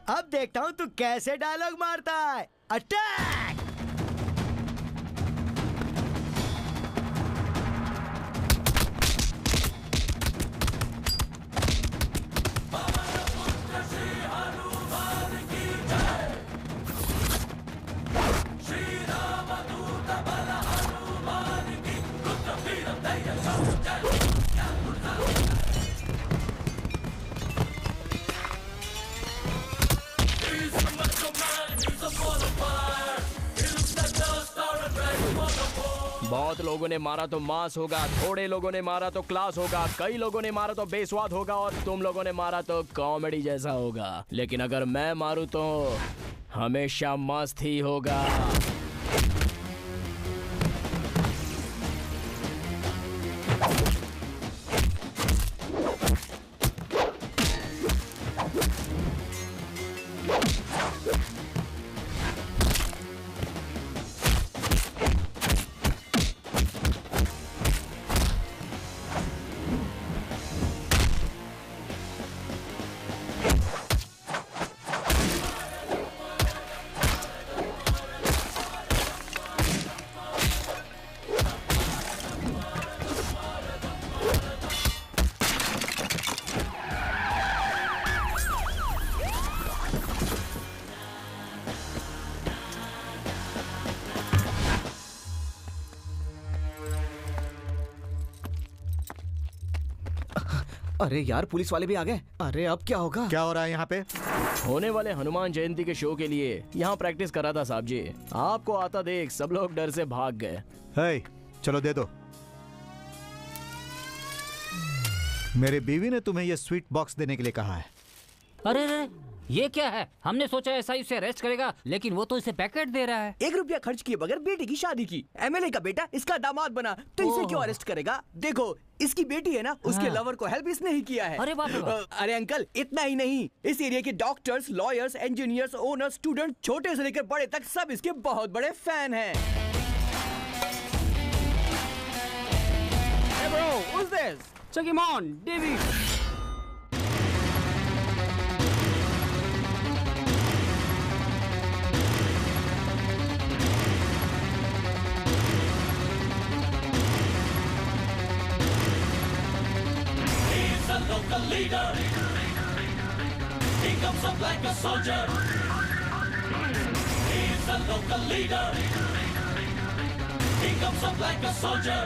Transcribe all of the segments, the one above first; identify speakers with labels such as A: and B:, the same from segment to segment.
A: अब देखता हूँ तू कैसे डायलॉग मारता है। अटैक!
B: बहुत लोगों ने मारा तो मास होगा, थोड़े लोगों ने मारा तो क्लास होगा, कई लोगों ने मारा तो बेस्वाद होगा और तुम लोगों ने मारा तो कॉमेडी जैसा होगा। लेकिन अगर मैं मारूं तो हमेशा मस्त ही होगा।
C: अरे यार, पुलिस वाले भी आ गए। अरे अब क्या होगा?
D: क्या हो रहा है यहाँ पे?
B: होने वाले हनुमान जयंती के शो के लिए यहाँ प्रैक्टिस करा था साहब जी। आपको आता देख सब लोग डर से भाग गए।
D: हे, चलो दे दो। मेरी बीवी ने तुम्हें ये स्वीट बॉक्स देने के लिए कहा है।
E: अरे अरे, ये क्या है? हमने सोचा ऐसा इसे अरेस्ट करेगा, लेकिन वो तो इसे पैकेट दे रहा है।
C: 1 रुपया खर्च किए बगैर बेटी की शादी की। एमएलए का बेटा इसका दामाद बना, तो इसे क्यों अरेस्ट करेगा? देखो, इसकी बेटी है ना, उसके लवर को हेल्प इसने ही किया है।
E: अरे बाप रे बाप।
C: अरे अंकल, इतना ही नहीं, इस एरिया के doctors, lawyers, engineers, owners, student, छोटे से लेकर बड़े तक सब इसके बहुत बड़े फैन हैं।
F: Hey bro, who's this? Check him on, David.
G: Local leader, he comes up like a soldier. He's a local leader, he comes up like a soldier.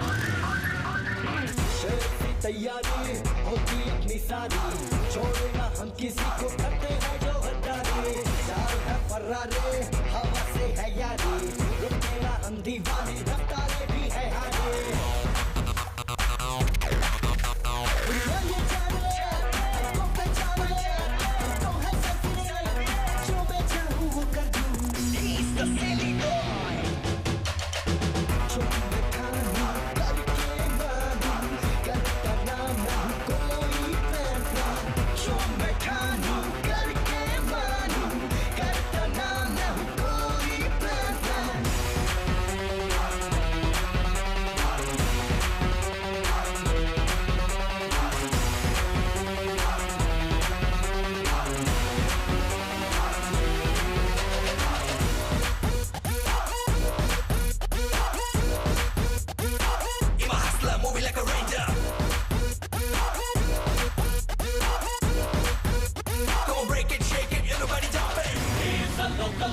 G: शेर की तैयारी होती अपनी सारी, छोड़े ना हम किसी को, करते हैं जो गद्दारी। चार है फर्रारी, हवा से है यारी, रुकते ना हम दीवाने, रफ्तारे भी है हारी।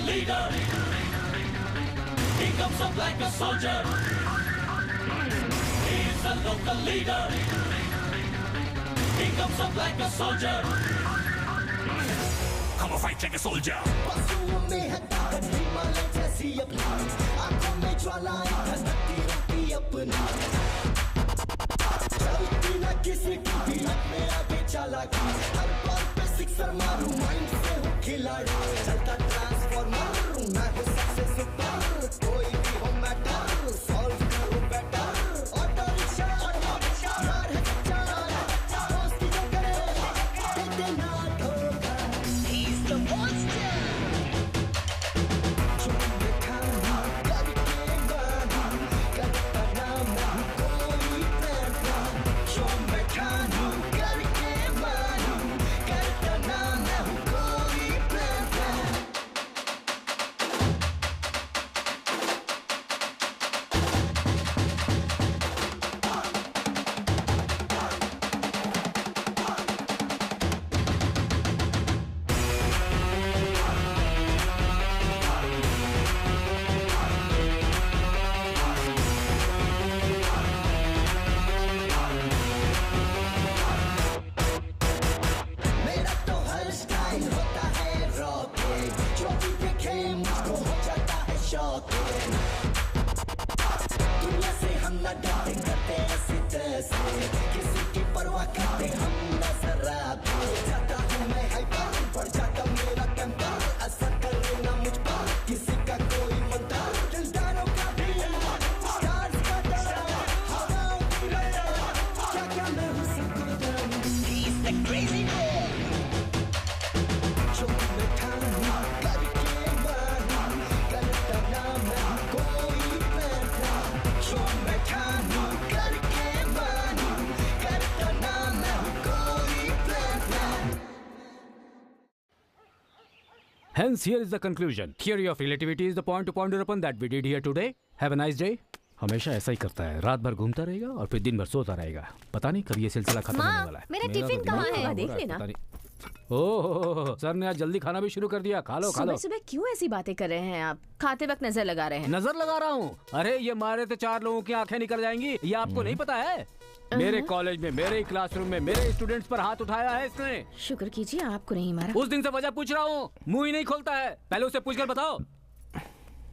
G: Leader, he comes up like a soldier. He's a local leader, he comes up like a soldier. Come on, fight like a soldier. पशुओं में है ताकत, हिमालय जैसी अपनी, आंखों में ज्वालाएं, धधकती रहती अपनी। चलती ना किसी की भी, में आगे चालाकी, हर बॉल पे सिक्सर मारूं, माइंड से हूँ खिलाड़ी। चलता ट्रांसफॉर्मर, मैं हूँ सबसे सुपर, कोई भी हो मैटर, सॉल्व करूँ बेटर। ऑटो रिक्शा, यार है सच्चा, दोस्ती जो करे, देते ना धोखा। He's the monster. जो देखा ना करके बानी, करता ना मैं कोई पैसा। जो मैं खानू करके बानी, करता ना मैं कोई किसी की परवाह करते हम नजर आते जाता हूँ मैं हाइपर बढ़ जाता मेरा टेम्पर असर करे ना मुझ पर किसी का कोई मंत्र दिलदारों का भी स्टार्स का डर हवाओं की लहर क्या मैं हूँ सुकून He's the crazy boy जो मैं ठानूं करके मानूं करता ना मैं कोई फैसला जो मैं ठानूं करके मानूं करता ना मैं कोई फैसला
F: Hence, here is the conclusion. Theory of relativity is the point to ponder upon that we did here today. Have a nice day. हमेशा ऐसा ही करता है, रात भर घूमता रहेगा और फिर दिन भर सोता रहेगा। पता नहीं कब ये सिलसिला खत्म होने वाला है।
H: मेरा टिफिन
F: तो
H: कहाँ
F: दिमाग
H: है?
F: खराब हो
H: देख
F: रहा है,
H: लेना।
F: पता नहीं। ओह, सर ने आज जल्दी खाना भी शुरू कर दिया। खा लो, खा लो।
H: सुबह सुबह क्यों ऐसी बातें कर रहे हैं आप? खाते वक्त नजर लगा रहे हैं।
F: नजर लगा रहा हूँ। अरे ये मारे तो 4 लोगों की आंखें निकल जाएंगी। ये आपको नहीं पता है? मेरे कॉलेज में, मेरे क्लासरूम में, मेरे स्टूडेंट्स पर हाथ उठाया है इसने।
H: शुक्र कीजिए आपको नहीं मारा।
F: उस दिन से वजह पूछ रहा हूँ, मुंह ही नहीं खोलता है। पहले उसे पूछकर बताओ।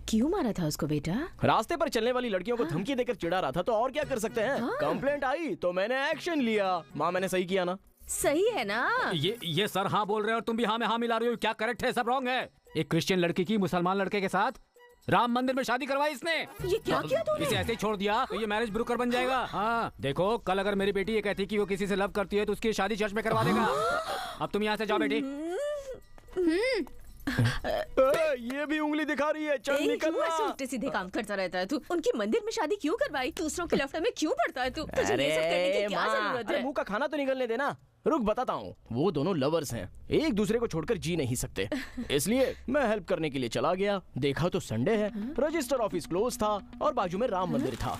H: क्यों मारा था उसको बेटा?
B: रास्ते पर चलने वाली लड़कियों को धमकी देकर चिढ़ा रहा था, तो और क्या कर सकते हैं? कंप्लेंट आई तो मैंने एक्शन लिया। माँ, मैंने सही किया ना?
H: सही है ना?
F: ये सर हाँ बोल रहे हैं और तुम भी हाँ में हाँ मिला रही हो। क्या करेक्ट है? सब रॉन्ग है। एक क्रिश्चियन लड़की की मुसलमान लड़के के साथ राम मंदिर में शादी करवाई इसने।
H: ये क्या किया तूने?
F: इसे ऐसे ही छोड़ दिया तो ये मैरिज ब्रोकर बन जाएगा। हाँ देखो, कल अगर मेरी बेटी ये कहती कि वो किसी से लव करती है तो उसकी शादी चर्च में करवा देगा। अब तुम यहाँ से जाओ बेटी।
B: ये भी उंगली दिखा रही है। चल निकल
H: क्यों ऐसे उल्टे सीधे काम करता रहता है तू? उनकी मंदिर में शादी क्यों करवाई? दूसरों के लफड़े में क्यों पड़ता है तू? तुझे ये सब करने की क्या जरूरत है?
B: मुंह का खाना तो निकलने देना। रुक, बताता हूँ। वो दोनों लवर्स हैं, एक दूसरे को छोड़कर जी नहीं सकते। इसलिए मैं हेल्प करने के लिए चला गया। देखा तो संडे है, रजिस्टर ऑफिस क्लोज था और बाजू में राम मंदिर था।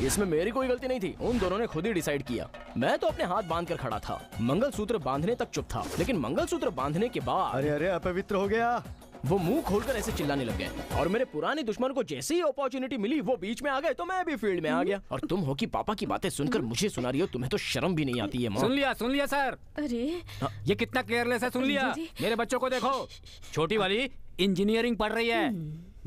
B: इसमें मेरी कोई गलती नहीं थी, उन दोनों ने खुद ही डिसाइड किया। मैं तो अपने हाथ बांध कर खड़ा था, मंगलसूत्र बांधने तक चुप था। लेकिन मंगलसूत्र बांधने के बाद
D: अरे अरे अपवित्र हो गया।
B: वो मुंह खोलकर ऐसे चिल्लाने लग गए और मेरे पुराने दुश्मन को जैसे ही अपॉर्चुनिटी मिली वो बीच में आ गए, तो मैं भी फील्ड में आ गया। और तुम हो कि पापा की बातें सुनकर मुझे सुना रही हो? तुम्हें तो शर्म भी नहीं आती है माँ।
F: सुन लिया सर।
H: अरे
F: ये कितना केयरलेस है, सुन लिया। मेरे बच्चों को देखो, छोटी वाली इंजीनियरिंग पढ़ रही है,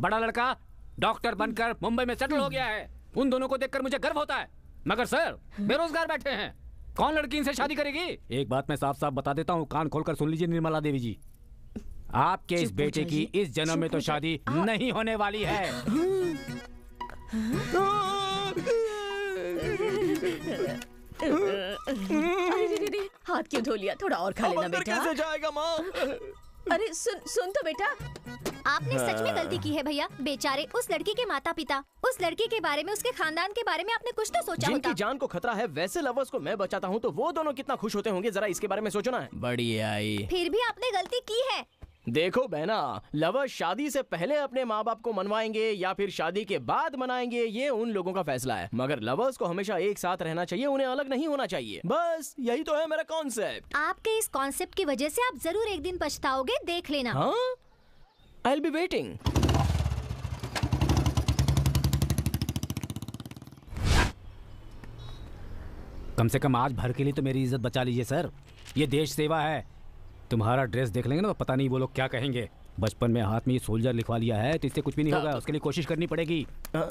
F: बड़ा लड़का डॉक्टर बनकर मुंबई में सेटल हो गया है। उन दोनों को देखकर मुझे गर्व होता है। मगर सर बेरोजगार बैठे हैं, कौन लड़की इनसे शादी करेगी? एक बात मैं साफ साफ बता देता हूँ, कान खोलकर सुन लीजिए निर्मला देवी जी, आपके इस बेटे की इस जन्म में तो शादी नहीं होने वाली है।
H: अरे हाथ क्यों धो लिया? थोड़ा और खा लेना बेटा।
B: कैसे जाएगा माँ?
H: अरे सुन तो बेटा,
I: आपने सच में गलती की है भैया। बेचारे उस लड़की के माता पिता, उस लड़की के बारे में, उसके खानदान के बारे में आपने कुछ तो सोचा
B: जिनकी
I: होता।
B: जान को खतरा है वैसे लवर्स को मैं बचाता हूँ तो वो दोनों कितना खुश होते होंगे, जरा इसके बारे में सोचना है। बढ़िया आई।
I: फिर भी आपने गलती की है।
B: देखो बहना, लवर्स शादी से पहले अपने माँ बाप को मनवाएंगे या फिर शादी के बाद मनाएंगे, ये उन लोगों का फैसला है। मगर लवर्स को हमेशा एक साथ रहना चाहिए, उन्हें अलग नहीं होना चाहिए। बस यही तो है मेरा कॉन्सेप्ट।
I: आपके इस कॉन्सेप्ट की वजह से आप जरूर एक दिन पछताओगे, देख लेना।
B: हाँ, आई विल बी वेटिंग।
F: कम से कम आज भर के लिए तो मेरी इज्जत बचा लीजिए सर, ये देश सेवा है। तुम्हारा ड्रेस देख लेंगे ना तो पता नहीं वो लोग क्या कहेंगे। बचपन में हाथ में ये सोल्जर लिखवा लिया है तो इससे कुछ भी नहीं होगा, उसके लिए कोशिश करनी पड़ेगी।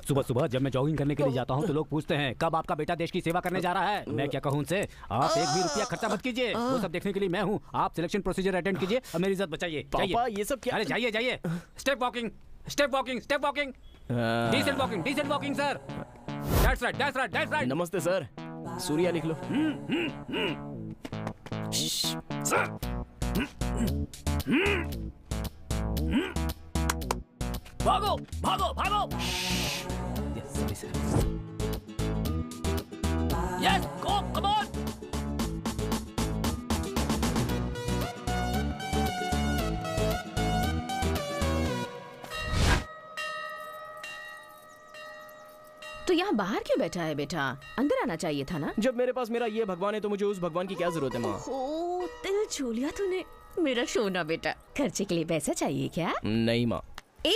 F: सुबह सुबह जब मैं जॉगिंग करने के लिए जाता हूँ तो लोग पूछते हैं कब आपका बेटा देश की सेवा करने जा रहा है। मैं क्या कहूँ उनसे, आप एक भी रुपया खर्चा मत कीजिए, वो सब देखने के लिए मैं हूँ। आप सिलेक्शन प्रोसीजर अटेंड कीजिए और मेरी इज्जत बचाइए।
B: पापा ये सब क्या?
F: अरे जाइए जाइए, step walking step walking step walking, decent walking sir. That's right that's right that's right.
B: नमस्ते सर, सूर्या लिख लो।
F: सर भागो भागो भागो। Yes go come on.
H: तो यहाँ बाहर क्यों बैठा है बेटा? अंदर आना चाहिए था ना।
B: जब मेरे पास मेरा ये भगवान है तो मुझे उस भगवान की क्या जरूरत है माँ?
H: ओ, दिल छू लिया तूने मेरा सोना बेटा। खर्चे के लिए पैसा चाहिए क्या?
B: नहीं माँ।
H: ए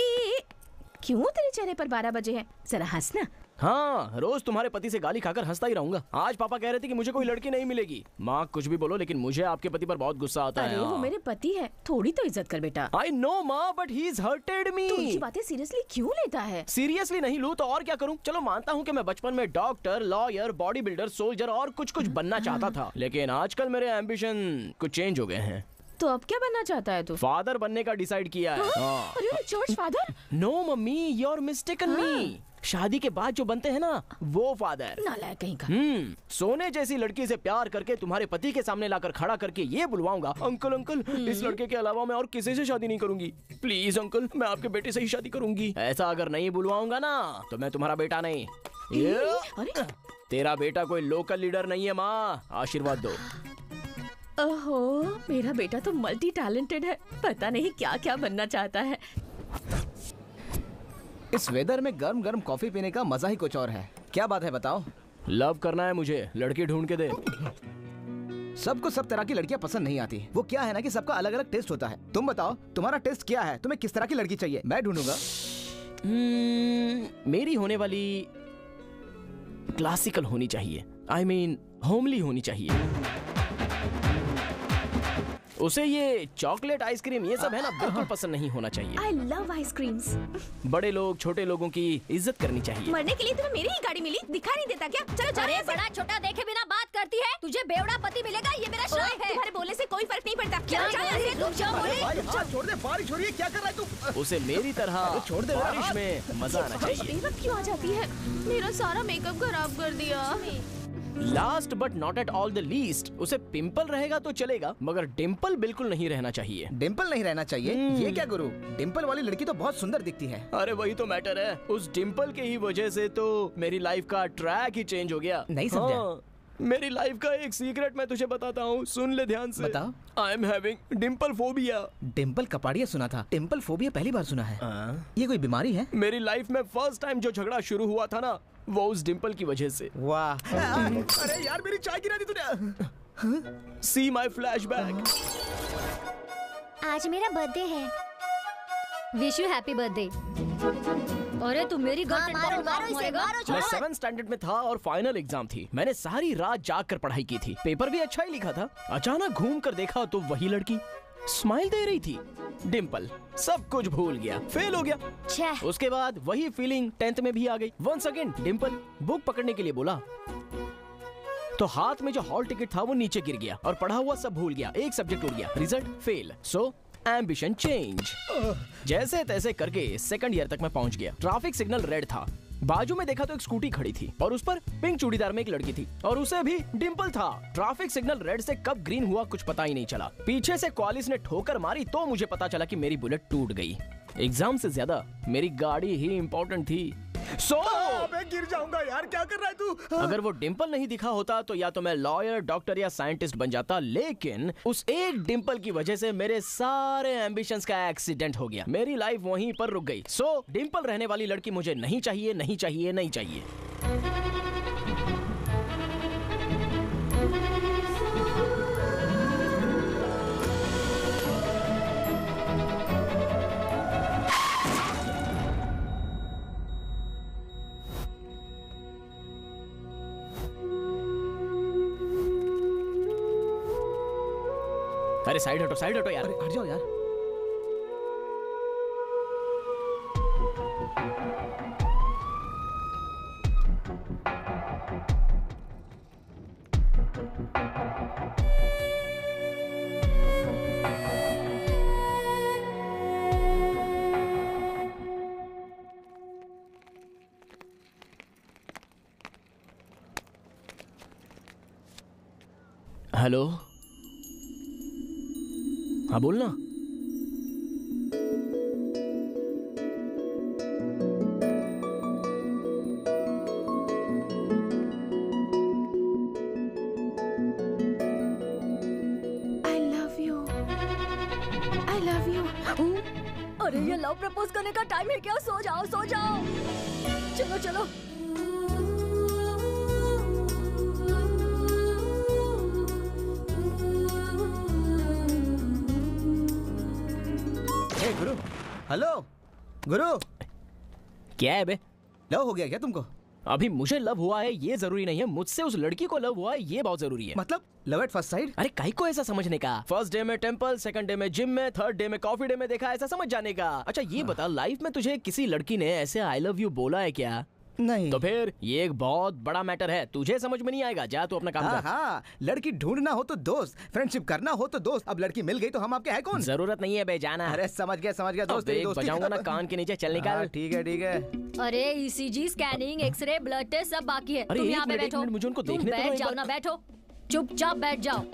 H: क्यों तेरे चेहरे पर 12 बजे हैं? जरा हंसना।
B: हाँ, रोज तुम्हारे पति से गाली खाकर हंसता ही रहूंगा। आज पापा कह रहे थे कि मुझे कोई लड़की नहीं मिलेगी। माँ कुछ भी बोलो, लेकिन मुझे आपके पति पर बहुत गुस्सा आता है।
H: अरे वो मेरे पति है, थोड़ी तो इज्जत कर बेटा।
B: आई नो माँ, बट ही इज हर्टेड मी।
H: तो उनकी बातें सीरियसली क्यों लेता है?
B: सीरियसली नहीं लूँ तो और क्या करूँ? चलो मानता हूँ कि मैं बचपन में doctor, lawyer, body builder, soldier और कुछ बनना चाहता था, लेकिन आजकल मेरे एम्बिशन कुछ चेंज हो गए हैं।
H: तो अब क्या बनना चाहता है तू?
B: फादर बनने का डिसाइड किया है।
H: अरे church father?
B: No mummy, you are mistaken me. शादी के बाद जो बनते हैं ना, वो फादर।
H: नालायक कहीं का।
B: सोने जैसी लड़की से प्यार करके तुम्हारे पति के सामने लाकर खड़ा करके ये बुलवाऊंगा, अंकल अंकल, इस लड़के के अलावा मैं और किसी से शादी नहीं करूंगी। प्लीज अंकल, मैं आपके बेटे से ही शादी करूंगी। ऐसा अगर नहीं बुलवाऊंगा ना, तो मैं तुम्हारा बेटा नहीं।
H: अरे
B: तेरा बेटा कोई लोकल लीडर नहीं है माँ, आशीर्वाद दो।
H: ओहो, मेरा बेटा तो मल्टी टैलेंटेड है, पता नहीं क्या क्या बनना चाहता है।
C: इस वेदर में गर्म गर्म कॉफी पीने का मजा ही कुछ और है। क्या बात है बताओ?
B: लव करना है मुझे, लड़की ढूंढ के दे।
C: सबको सब तरह की लड़कियां पसंद नहीं आती। वो क्या है ना कि सबका अलग अलग टेस्ट होता है। तुम बताओ, तुम्हारा टेस्ट क्या है? तुम्हें किस तरह की लड़की चाहिए? मैं ढूंढूंगा।
B: मेरी होने वाली क्लासिकल होनी चाहिए, आई मीन होमली होनी चाहिए। उसे ये चॉकलेट आइसक्रीम ये सब है ना, बिल्कुल पसंद नहीं होना चाहिए।
H: I love ice creams.
B: बड़े लोग छोटे लोगों की इज्जत करनी चाहिए।
H: मरने के लिए तुम्हें मेरी ही गाड़ी मिली, दिखाई नहीं देता क्या? चलो चलो।
I: अरे बड़ा छोटा देखे बिना बात करती है। तुझे बेवड़ा पति मिलेगा, ये मेरा श्राप है।
H: तुम्हारे बोलने से कोई फर्क नहीं पड़ता।
I: क्या
H: चलो, चलो,
I: रुक जाओ, बोले।
C: छोड़ दे, बारिश हो रही है, क्या कर रहा है तू?
B: उसे मेरी तरह
C: छोड़ दे,
B: बारिश में मजा आना चाहिए।
H: बेवक्त क्यों आ जाती है? मेरा सारा मेकअप खराब कर दिया।
B: Last but not at all the least, उसे पिंपल रहेगा तो चलेगा, मगर डिम्पल बिल्कुल नहीं रहना चाहिए।
C: डिम्पल नहीं रहना चाहिए? ये क्या गुरु? डिम्पल वाली लड़की तो बहुत सुंदर दिखती है।
B: अरे वही तो मैटर है, उस डिम्पल के ही वजह से तो मेरी लाइफ का ट्रैक ही चेंज हो गया।
C: नहीं समझा।
B: हाँ, मेरी लाइफ का एक सीक्रेट मैं तुझे बताता हूँ, सुन ले ध्यान से।
C: बताओ।
B: I am having Dimple phobia.
C: Dimple Kapadia सुना था, डिम्पल फोबिया पहली बार सुना है। ये कोई बीमारी है?
B: मेरी लाइफ में फर्स्ट टाइम जो झगड़ा शुरू हुआ था ना, वो उस डिम्पल की वजह से।
C: वाह। अरे यार, मेरी चाय गिरा दी तूने।
B: सी माई फ्लैशबैक।
I: आज मेरा बर्थडे है। Wish you happy birthday. अरे तू मेरी गर्लफ्रेंड
G: मारो, मारो इसे, मारो,
B: मैं 7th स्टैंडर्ड में था और फाइनल एग्जाम थी। मैंने सारी रात जाग कर पढ़ाई की थी, पेपर भी अच्छा ही लिखा था। अचानक घूम कर देखा तो वही लड़की स्माइल दे रही थी, डिम्पल। सब कुछ भूल गया, फेल हो गया।
I: छह।
B: उसके बाद वही फीलिंग 10th में भी आ गई। वंस अगेन डिम्पल बुक पकड़ने के लिए बोला तो हाथ में जो हॉल टिकट था वो नीचे गिर गया और पढ़ा हुआ सब भूल गया। एक सब्जेक्ट उड़ गया, रिजल्ट फेल। सो एम्बिशन चेंज। जैसे तैसे करके 2nd ईयर तक मैं पहुंच गया। ट्रैफिक सिग्नल रेड था, बाजू में देखा तो एक स्कूटी खड़ी थी और उस पर पिंक चूड़ीदार में एक लड़की थी और उसे भी डिम्पल था। ट्रैफिक सिग्नल रेड से कब ग्रीन हुआ कुछ पता ही नहीं चला। पीछे से क्वालिस ने ठोकर मारी तो मुझे पता चला कि मेरी बुलेट टूट गई। एग्जाम से ज्यादा मेरी गाड़ी ही इम्पोर्टेंट थी।
C: मैं गिर जाऊंगा यार, क्या कर रहा है तू?
B: अगर वो डिम्पल नहीं दिखा होता तो या तो मैं लॉयर, डॉक्टर या साइंटिस्ट बन जाता, लेकिन उस एक डिम्पल की वजह से मेरे सारे एम्बिशंस का एक्सीडेंट हो गया। मेरी लाइफ वहीं पर रुक गई। सो डिम्पल रहने वाली लड़की मुझे नहीं चाहिए, नहीं चाहिए, नहीं चाहिए। अरे साइड हटो यार।
C: अरे हट जाओ यार।
B: हेलो, हाँ बोलना।
H: I love you.
I: अरे ये लव प्रपोज करने का टाइम है क्या? सो जाओ, सो जाओ। चलो चलो।
C: गुरु, हेलो गुरु।
B: क्या है बे?
C: लव हो गया क्या तुमको?
B: अभी मुझे लव हुआ है ये जरूरी नहीं है, मुझसे उस लड़की को लव हुआ है ये बहुत जरूरी है।
C: मतलब लव एट फर्स्ट साइड?
B: अरे काहे को ऐसा समझने का? फर्स्ट डे में टेंपल, सेकंड डे में जिम में, थर्ड डे में कॉफी डे में देखा, ऐसा समझ जाने का। अच्छा ये बता, लाइफ में तुझे किसी लड़की ने ऐसे आई लव यू बोला है क्या?
C: नहीं।
B: तो फिर ये एक बहुत बड़ा मैटर है, तुझे समझ में नहीं आएगा, जा तू अपना काम कर।
C: हाँ, लड़की ढूंढना हो तो दोस्त, फ्रेंडशिप करना हो तो दोस्त। अब लड़की मिल गई तो हम आपके है कौन?
B: जरूरत नहीं है बे, जाना।
C: अरे समझ गया दोस्त, तेरी दोस्ती।
B: बजाऊंगा ना कान के नीचे, चल निकाल।
C: ठीक है।
I: अरे ECG, scanning, x-ray, blood test सब बाकी है।
B: अरे
I: तुम
B: एक
I: यहाँ पे
B: मिनट,
I: बैठो।
B: मुझे उनको
I: तुम
B: देखने तो दो
I: बैठ
B: एक
I: जाओ
B: बार।
I: ना, बैठो चुपचाप बैठ जाओ।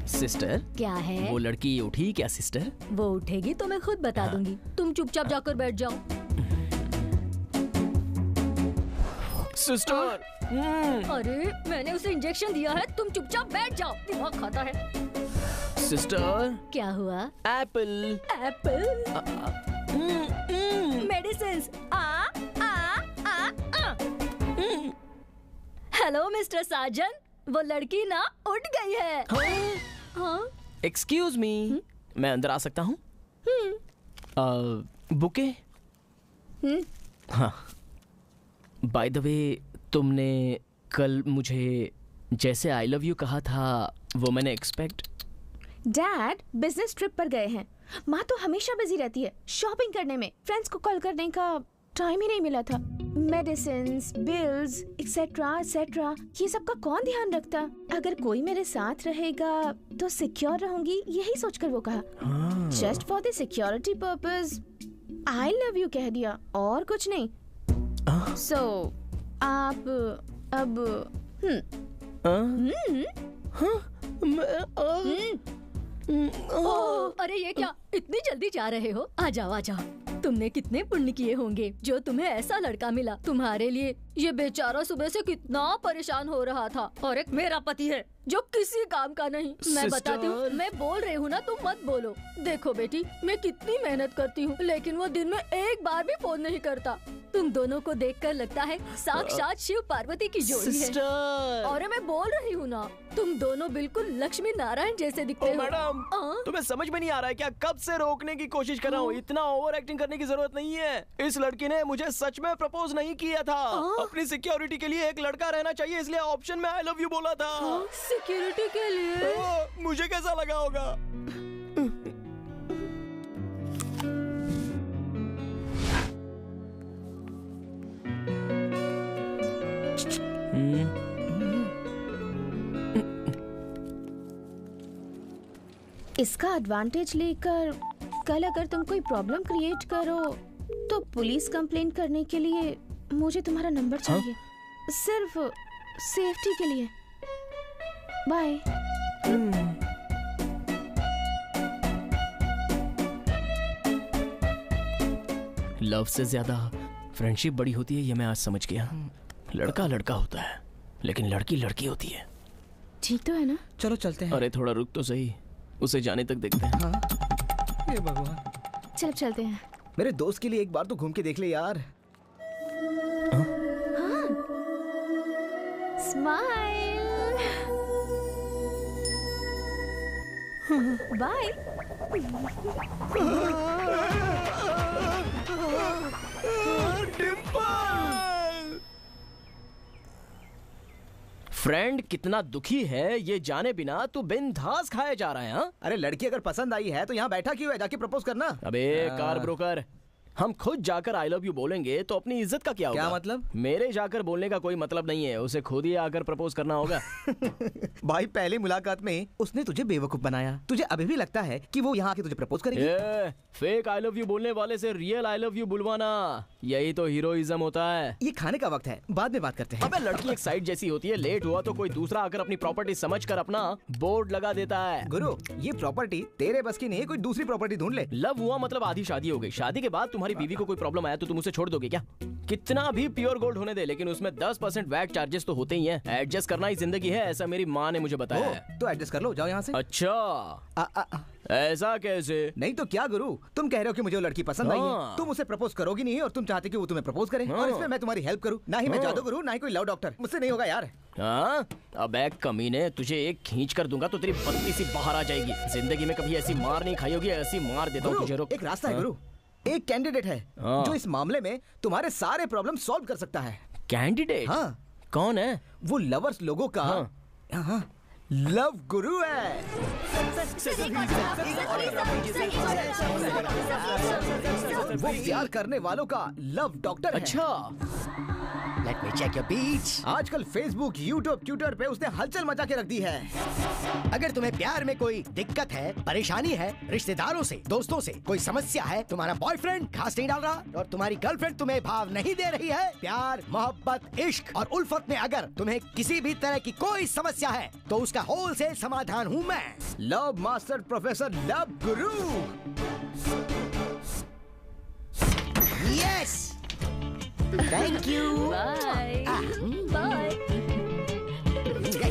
B: सिस्टर,
I: क्या है?
B: वो लड़की उठी क्या सिस्टर?
I: वो उठेगी तो मैं खुद बता दूंगी, तुम चुपचाप जाकर बैठ जाओ।
B: सिस्टर,
I: अरे मैंने उसे इंजेक्शन दिया है, तुम चुपचाप बैठ जाओ, दिमाग खाता है।
B: सिस्टर।
I: क्या हुआ?
B: Apple.
I: Apple? Medicines. Hello mister Sajan, वो लड़की ना उठ गई है। हाँ?
B: एक्सक्यूज मी, मैं अंदर आ सकता हूँ? बुके? हाँ। बाय द वे, तुमने कल मुझे जैसे आई लव यू कहा था वो मैंने एक्सपेक्ट।
H: डैड बिजनेस ट्रिप पर गए हैं, माँ तो हमेशा बिजी रहती है शॉपिंग करने में, फ्रेंड्स को कॉल करने का टाइम ही नहीं मिला था। मेडिसिन्स, बिल्स, एक्सेट्रा ये सब का कौन ध्यान रखता? अगर कोई मेरे साथ रहेगा तो सिक्योर रहूंगी, यही सोचकर वो कहा। Just for the security purpose I love you कह दिया, और कुछ नहीं। सो आप अब
I: अरे ये क्या, इतनी जल्दी जा रहे हो? आ जाओ। तुमने कितने पुण्य किए होंगे जो तुम्हें ऐसा लड़का मिला। तुम्हारे लिए ये बेचारा सुबह से कितना परेशान हो रहा था, और एक मेरा पति है जो किसी काम का नहीं। मैं बताती हूँ, मैं बोल रही हूँ ना, तुम मत बोलो। देखो बेटी, मैं कितनी मेहनत करती हूँ, लेकिन वो दिन में एक बार भी फोन नहीं करता। तुम दोनों को देखकर लगता है साक्षात शिव पार्वती की जोड़ी है। और मैं बोल रही हूँ ना, तुम दोनों बिल्कुल लक्ष्मी नारायण जैसे दिखते हो।
B: मैडम, तुम्हें समझ में नहीं आ रहा है क्या? कब से रोकने की कोशिश कर रहा हूँ, इतना ओवर एक्टिंग करने की जरूरत नहीं है। इस लड़की ने मुझे सच में प्रपोज नहीं किया था। अपनी सिक्योरिटी के लिए एक लड़का रहना चाहिए, इसलिए ऑप्शन में आई लव यू बोला था।
I: सिक्योरिटी के लिए?
B: मुझे कैसा लगा होगा?
H: इसका एडवांटेज लेकर कल अगर तुम कोई प्रॉब्लम क्रिएट करो तो पुलिस कंप्लेंट करने के लिए मुझे तुम्हारा नंबर चाहिए। सिर्फ सेफ्टी के लिए। बाय।
B: लव से ज्यादा फ्रेंडशिप बड़ी होती है, ये मैं आज समझ गया। लड़का लड़का होता है, लेकिन लड़की लड़की होती है।
H: ठीक तो है ना?
C: चलो चलते हैं।
B: अरे थोड़ा रुक तो सही, उसे जाने तक देखते हैं।
C: हे भगवान।
H: चल चलते हैं।
C: मेरे दोस्त के लिए एक बार तो घूम के देख ले यार।
H: स्माइल। बाय।
B: फ्रेंड कितना दुखी है ये जाने बिना तू बिनधास खाए जा रहा है। हाँ?
C: अरे लड़की अगर पसंद आई है तो यहाँ बैठा क्यों है? जाके प्रपोज करना।
B: अबे कार ब्रोकर, हम खुद जाकर आई लव यू बोलेंगे तो अपनी इज्जत का क्या होगा?
C: क्या मतलब?
B: मेरे जाकर बोलने का कोई मतलब नहीं है, उसे खुद ही आकर प्रपोज करना होगा।
C: भाई पहली मुलाकात में उसने तुझे बेवकूफ बनाया, तुझे अभी भी लगता है कि वो यहाँ आके तुझे प्रपोज करेगी?
B: फेक आई लव यू बोलने वाले से रियल आई लव यू बुलवाना, यही तो हीरोइज्म होता है।
C: ये खाने का वक्त है, बाद में बात करते हैं।
B: अबे लड़की एक साइड जैसी होती है, लेट हुआ तो कोई दूसरा आकर अपनी प्रॉपर्टी समझकर अपना बोर्ड लगा देता है।
C: गुरु, ये प्रॉपर्टी तेरे बस की नहीं है, कोई दूसरी प्रॉपर्टी ढूंढ ले।
B: लव हुआ मतलब आधी शादी हो गई। शादी के बाद तुम्हारी बीवी को कोई प्रॉब्लम आया तो तुम उसे छोड़ दोगे क्या? कितना भी प्योर गोल्ड होने दे, लेकिन उसमें 10% वैट चार्जेस तो होते ही हैं। एडजस्ट करना ही जिंदगी है, ऐसा मेरी माँ ने मुझे बताया है।
C: तो एडजस्ट कर लो, जाओ यहाँ से।
B: अच्छा ऐसा कैसे?
C: नहीं तो क्या गुरु, तुम कह रहे हो कि मुझे वो लड़की पसंद आई है, तुम उसे प्रपोज करोगी नहीं और तुम चाहते कि वो तुम्हें प्रपोज करे, और इसमें मैं तुम्हारी हेल्प करूं? ना ही मैं जादूगरू, ना ही कोई लव डॉक्टर, मुझसे नहीं होगा यार।
B: अब एक कमीने, तुझे एक खींच कर दूंगा तो तेरी बत्ती सी बाहर आ जाएगी। जिंदगी में कभी ऐसी मार नहीं खाई होगी, ऐसी मार देता हूँ तुझे।
C: एक रास्ता है गुरु, एक कैंडिडेट है
B: हाँ।
C: जो इस मामले में तुम्हारे सारे प्रॉब्लम सॉल्व कर सकता है।
B: कैंडिडेट?
C: हाँ।
B: कौन है?
C: वो लवर्स लोगों का हाँ, लव गुरु है। वो प्यार करने वालों का लव डॉक्टर है।
B: अच्छा।
A: Let me check your beats.
C: आजकल फेसबुक, यूट्यूब, ट्विटर पे उसने हलचल मचा के रख दी है।
A: अगर तुम्हें प्यार में कोई दिक्कत है, परेशानी है, रिश्तेदारों से, दोस्तों से कोई समस्या है, तुम्हारा बॉयफ्रेंड घास नहीं डाल रहा और तुम्हारी गर्लफ्रेंड तुम्हें भाव नहीं दे रही है, प्यार, मोहब्बत, इश्क और उल्फत में अगर तुम्हें किसी भी तरह की कोई समस्या है तो उसका होलसेल समाधान हूँ मैं,
C: love master professor love guru.
A: Yes, thank you.
I: Bye bye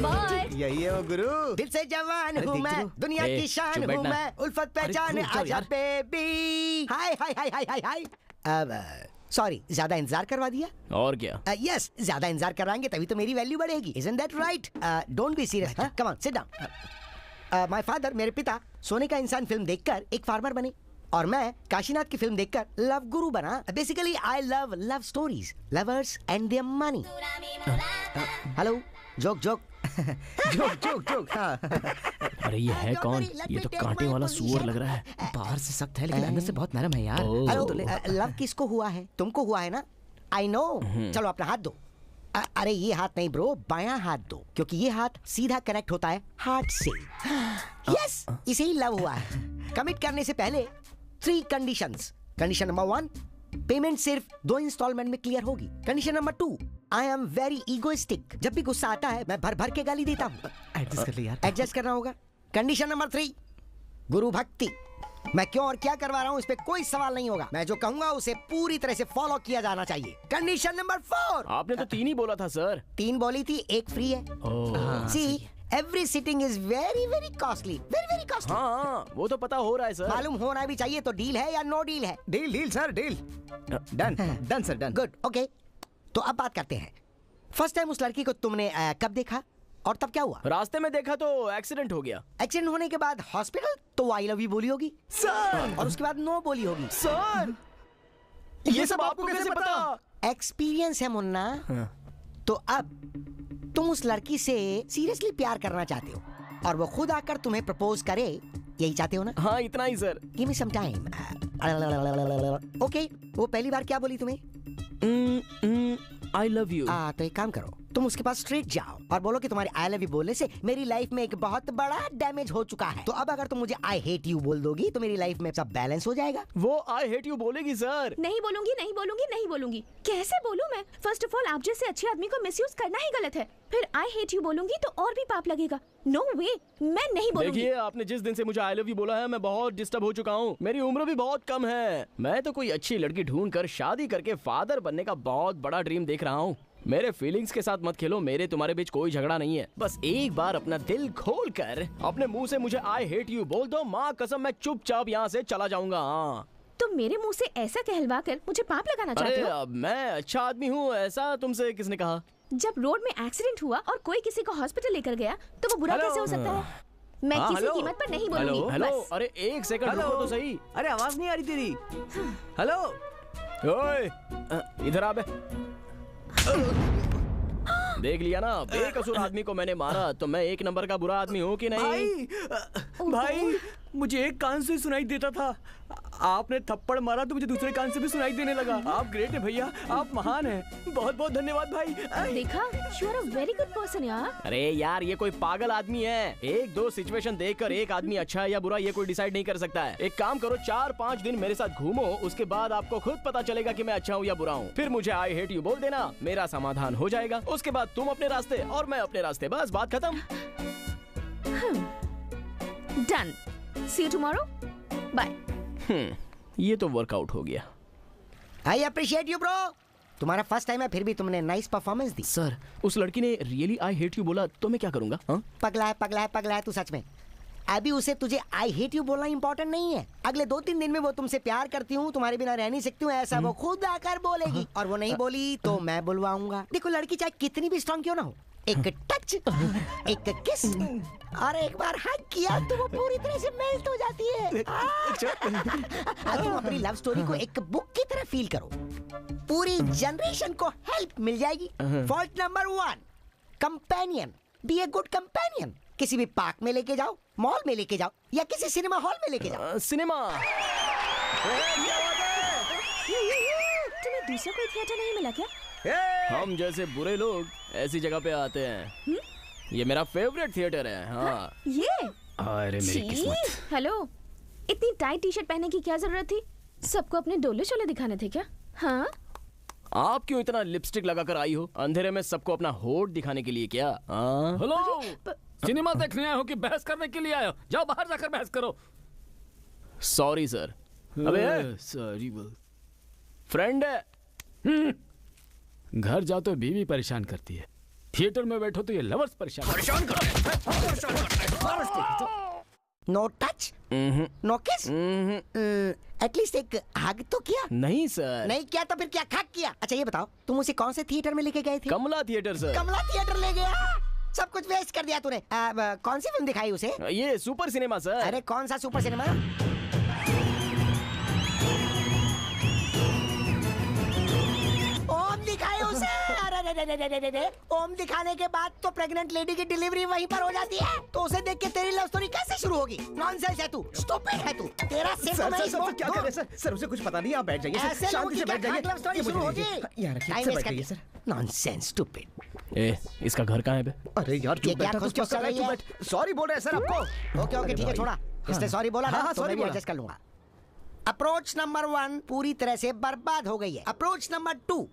I: bye.
C: यही है वो गुरु।
A: दिल से जवान
C: अरे
A: हूँ
C: देख
A: मैं,
C: तो।
A: दुनिया
B: ए,
A: की शान
B: चुप
A: हूँ
B: बैठना।
A: मैं, उल्फत पहचान
C: रुक जाओ
A: आजा
C: यार।
A: बेबी। हाय हाय हाय हाय हाय हाय। अब सॉरी, ज्यादा इंतजार करवा दिया।
B: और क्या?
A: यस, ज्यादा इंतजार करवाएंगे तभी तो मेरी वैल्यू बढ़ेगी। Isn't that right? Don't be serious, come on sit down. My father, मेरे पिता सोने का इंसान फिल्म देखकर एक फार्मर बने और मैं काशीनाथ की फिल्म देखकर लव गुरु बना। Basically I love stories, lovers and their money. Hello, joke joke.
C: Joke joke joke. हाँ।
B: अरे ये है कौन? ये तो कांटे वाला सुअर लग रहा है।
C: बाहर से सख्त है लेकिन अंदर से बहुत नरम है यार।
B: ओह।
A: हेलो, लव किसको हुआ है? तुमको हुआ है ना? I know. चलो अपना हाथ दो। अरे ये हाथ नहीं ब्रो, बायां हाथ दो, क्योंकि ये हाथ सीधा कनेक्ट होता है हार्ट से। यस, इसे ही लव हुआ है। कमिट करने से पहले 3 कंडीशंस। कंडीशन नंबर 1, पेमेंट सिर्फ 2 इंस्टॉलमेंट में क्लियर होगी। Condition number 2, I am very egoistic. जब भी गुस्सा आता है मैं भर भर के गाली देता हूँ।
C: एडजस्ट कर ले यार।
A: एडजस्ट करना होगा। कंडीशन नंबर 3, गुरु भक्ति। मैं क्यों और क्या करवा रहा हूँ इस पे कोई सवाल नहीं होगा। मैं जो कहूंगा उसे पूरी तरह से फॉलो किया जाना चाहिए। कंडीशन नंबर 4,
B: आपने तो 3 ही बोला था सर।
A: 3 बोली थी, 1 फ्री है। See, every sitting is very very costly, very very costly.
B: हाँ, वो तो पता हो रहा है सर।
A: मालूम होना भी चाहिए। तो डील है या नो डील है?
C: Deal deal sir, deal. Done done sir, done.
A: Good, okay. तो अब बात करते हैं। फर्स्ट टाइम उस लड़की को तुमने कब देखा और तब क्या हुआ?
B: रास्ते में देखा तो एक्सीडेंट हो गया।
A: एक्सीडेंट होने के बाद हॉस्पिटल तो आई लव यू बोली होगी
C: सर।
A: और उसके बाद नो बोली होगी।
C: सर, ये सब आपको कैसे पता?
A: एक्सपीरियंस है मुन्ना। तो अब तुम उस लड़की से सीरियसली प्यार करना चाहते हो और वो खुद आकर तुम्हें प्रपोज करे, यही चाहते हो ना?
B: हाँ, इतना ही sir.
A: Give me some time. Okay, वो पहली बार क्या बोली तुम्हें?
B: I love you.
A: तो एक काम करो, तुम उसके पास स्ट्रेट जाओ और बोलो कि तुम्हारे आई लव यू बोलने से मेरी लाइफ में एक बहुत बड़ा डैमेज हो चुका है। तो अब अगर तुम मुझे आई हेट यू बोल दोगी तो मेरी लाइफ में सब बैलेंस हो जाएगा।
B: वो आई हेट यू बोलेगी सर।
H: नहीं बोलूंगी, नहीं बोलूंगी, नहीं बोलूंगी। कैसे बोलूं मैं? फर्स्ट ऑफ ऑल, आप जैसे अच्छे आदमी को मिसयूज करना ही गलत है। फिर आई हेट यू बोलूंगी तो और भी पाप लगेगा। नो वे, मैं नहीं बोलूंगी।
B: देखिए, आपने जिस दिन से मुझे आई लव यू बोला है मैं बहुत डिस्टर्ब हो चुका हूँ। मेरी उम्र भी बहुत कम है। मैं तो कोई अच्छी लड़की ढूंढकर शादी करके फादर बनने का बहुत बड़ा ड्रीम देख रहा हूँ। मेरे फीलिंग्स के साथ मत खेलो। मेरे तुम्हारे बीच कोई झगड़ा नहीं है। बस एक बार अपना दिल खोल कर अपने मुंह से मुझे आई हेट यू बोल दो, माँ कसम मैं चुपचाप यहाँ से चला जाऊंगा। हाँ।
H: तुम मेरे मुंह से ऐसा कहलवा कर मुझे पाप लगाना चाहते
B: अरे
H: हो?
B: अब मैं अच्छा आदमी हूँ, ऐसा तुमसे किसने कहा?
H: जब रोड में एक्सीडेंट हुआ और कोई किसी को हॉस्पिटल लेकर गया तो वो बुरा
B: हेलो।
H: कैसे हो सकता है? मैं
C: हाँ,
H: किसी
C: हेलो।
H: कीमत पर नहीं
B: हेलो
H: बोलूंगी।
B: हेलो,
H: बस।
B: अरे एक सेकंड रुको तो सही।
C: अरे आवाज नहीं आ रही तेरी। हेलो।
B: ओए, इधर आ बे। देख लिया ना, बेकसूर आदमी को मैंने मारा तो मैं एक नंबर का बुरा आदमी हूँ कि नहीं?
C: भाई मुझे एक कान से सुनाई देता था, आपने थप्पड़ मारा तो मुझे दूसरे कान से भी सुनाई देने लगा। आप ग्रेट है भैया, आप महान हैं। बहुत बहुत धन्यवाद भाई।
H: देखा, you are a very good person यार।
B: अरे यार, ये कोई पागल आदमी है। 1-2 सिचुएशन देखकर एक आदमी अच्छा है या बुरा ये कोई डिसाइड नहीं कर सकता है। एक काम करो, 4-5 दिन मेरे साथ घूमो, उसके बाद आपको खुद पता चलेगा कि मैं अच्छा हूँ या बुरा हूँ। फिर मुझे आई हेट यू बोल देना, मेरा समाधान हो जाएगा। उसके बाद तुम अपने रास्ते और मैं अपने रास्ते, बस बात खत्म।
H: Done. See you tomorrow. Bye.
B: ये तो वर्कआउट हो गया।
A: I appreciate you bro. तुम्हारा फर्स्ट टाइम है फिर भी तुमने नाइस परफॉर्मेंस दी।
B: सर, उस लड़की ने रियली आई हेट यू बोला तो मैं क्या करूंगा? हाँ?
A: पगला है, पगला है, पगला है तू सच में। अभी उसे तुझे आई हेट यू बोलना इंपॉर्टेंट नहीं है। अगले 2-3 दिन में वो तुमसे प्यार करती हूँ, तुम्हारे बिना रह नहीं सकती हूँ, ऐसा वो खुद आकर बोलेगी। और वो नहीं बोली तो मैं बुलवाऊंगा। देखो, लड़की चाहे कितनी भी स्ट्रांग क्यों ना हो, एक टच, एक किस और एक बार हग किया तो वो पूरी तरह से मेल्ट हो जाती है। तुम अपनी लव स्टोरी को एक बुक की तरह फील करो, पूरी जनरेशन को हेल्प मिल जाएगी। Fault number 1, companion. Be a good companion. किसी भी पार्क में लेके जाओ, मॉल में लेके जाओ या किसी सिनेमा हॉल में लेके जाओ।
B: सिनेमा।
H: तुम्हें दूसरा कोई थिएटर नहीं मिला क्या?
B: हम जैसे बुरे लोग ऐसी जगह पे आते हैं। ये मेरा फेवरेट थिएटर है। हाँ
H: ये
F: अरे मेरी किस्मत।
H: हेलो, इतनी टाइट टी शर्ट पहनने की क्या जरूरत थी? सबको अपने डोले शोले दिखाने थे क्या? हाँ,
B: आप क्यों इतना लिपस्टिक लगाकर आई हो? अंधेरे में सबको अपना होठ दिखाने के लिए क्या? हाँ?
F: हेलो, सिनेमा देखने आए हो कि बहस करने के लिए आए हो? जाओ बाहर जाकर बहस करो।
B: Sorry sir. अबे
F: सॉरी बोल।
B: फ्रेंड है।
F: घर जाओ तो बीवी परेशान करती है, थिएटर में बैठो तो ये लवर्स परेशान
A: नो टच, नो किस, एटलीस्ट एक हग तो किया?
B: नहीं सर।
A: नहीं किया तो फिर क्या खग किया? अच्छा ये बताओ, तुम उसे कौन से थिएटर में लेके गए थे?
B: कमला थिएटर सर।
A: कमला थिएटर ले गया? सब कुछ वेस्ट कर दिया तूने। कौन सी फिल्म दिखाई उसे?
B: ये सुपर सिनेमा सर।
A: अरे कौन सा सुपर सिनेमा? ओम दिखाई उसे? अरे ओम दिखाने के बाद तो प्रेग्नेंट लेडी की डिलीवरी वहीं पर हो जाती है, तो उसे देख के तेरी लव स्टोरी कैसे शुरू होगी? नॉनसेंस है तू, स्टूपिड है तू। तेरा सिर्फ
C: क्या कर रहे सर? सर उसे कुछ पता नहीं, आप बैठ जाइए सर, शांति से बैठ जाइए।
A: लव स्टोरी शुरू होगी।
C: यार
A: टाइम वेस्ट कर सर। Nonsense, stupid.
B: ए, इसका घर कहाँ है बे?
C: अरे यार
A: ये क्या खुश कर रही है?
C: सॉरी बोल रहे हैं सर आपको।
A: ओके ओके ठीक है, छोड़ा। इसने सॉरी बोला ना, तो मैं
C: सॉरी
A: भी एडजस्ट कर लूंगा। अप्रोच नंबर 1 पूरी तरह से बर्बाद हो गई है। Approach number 2,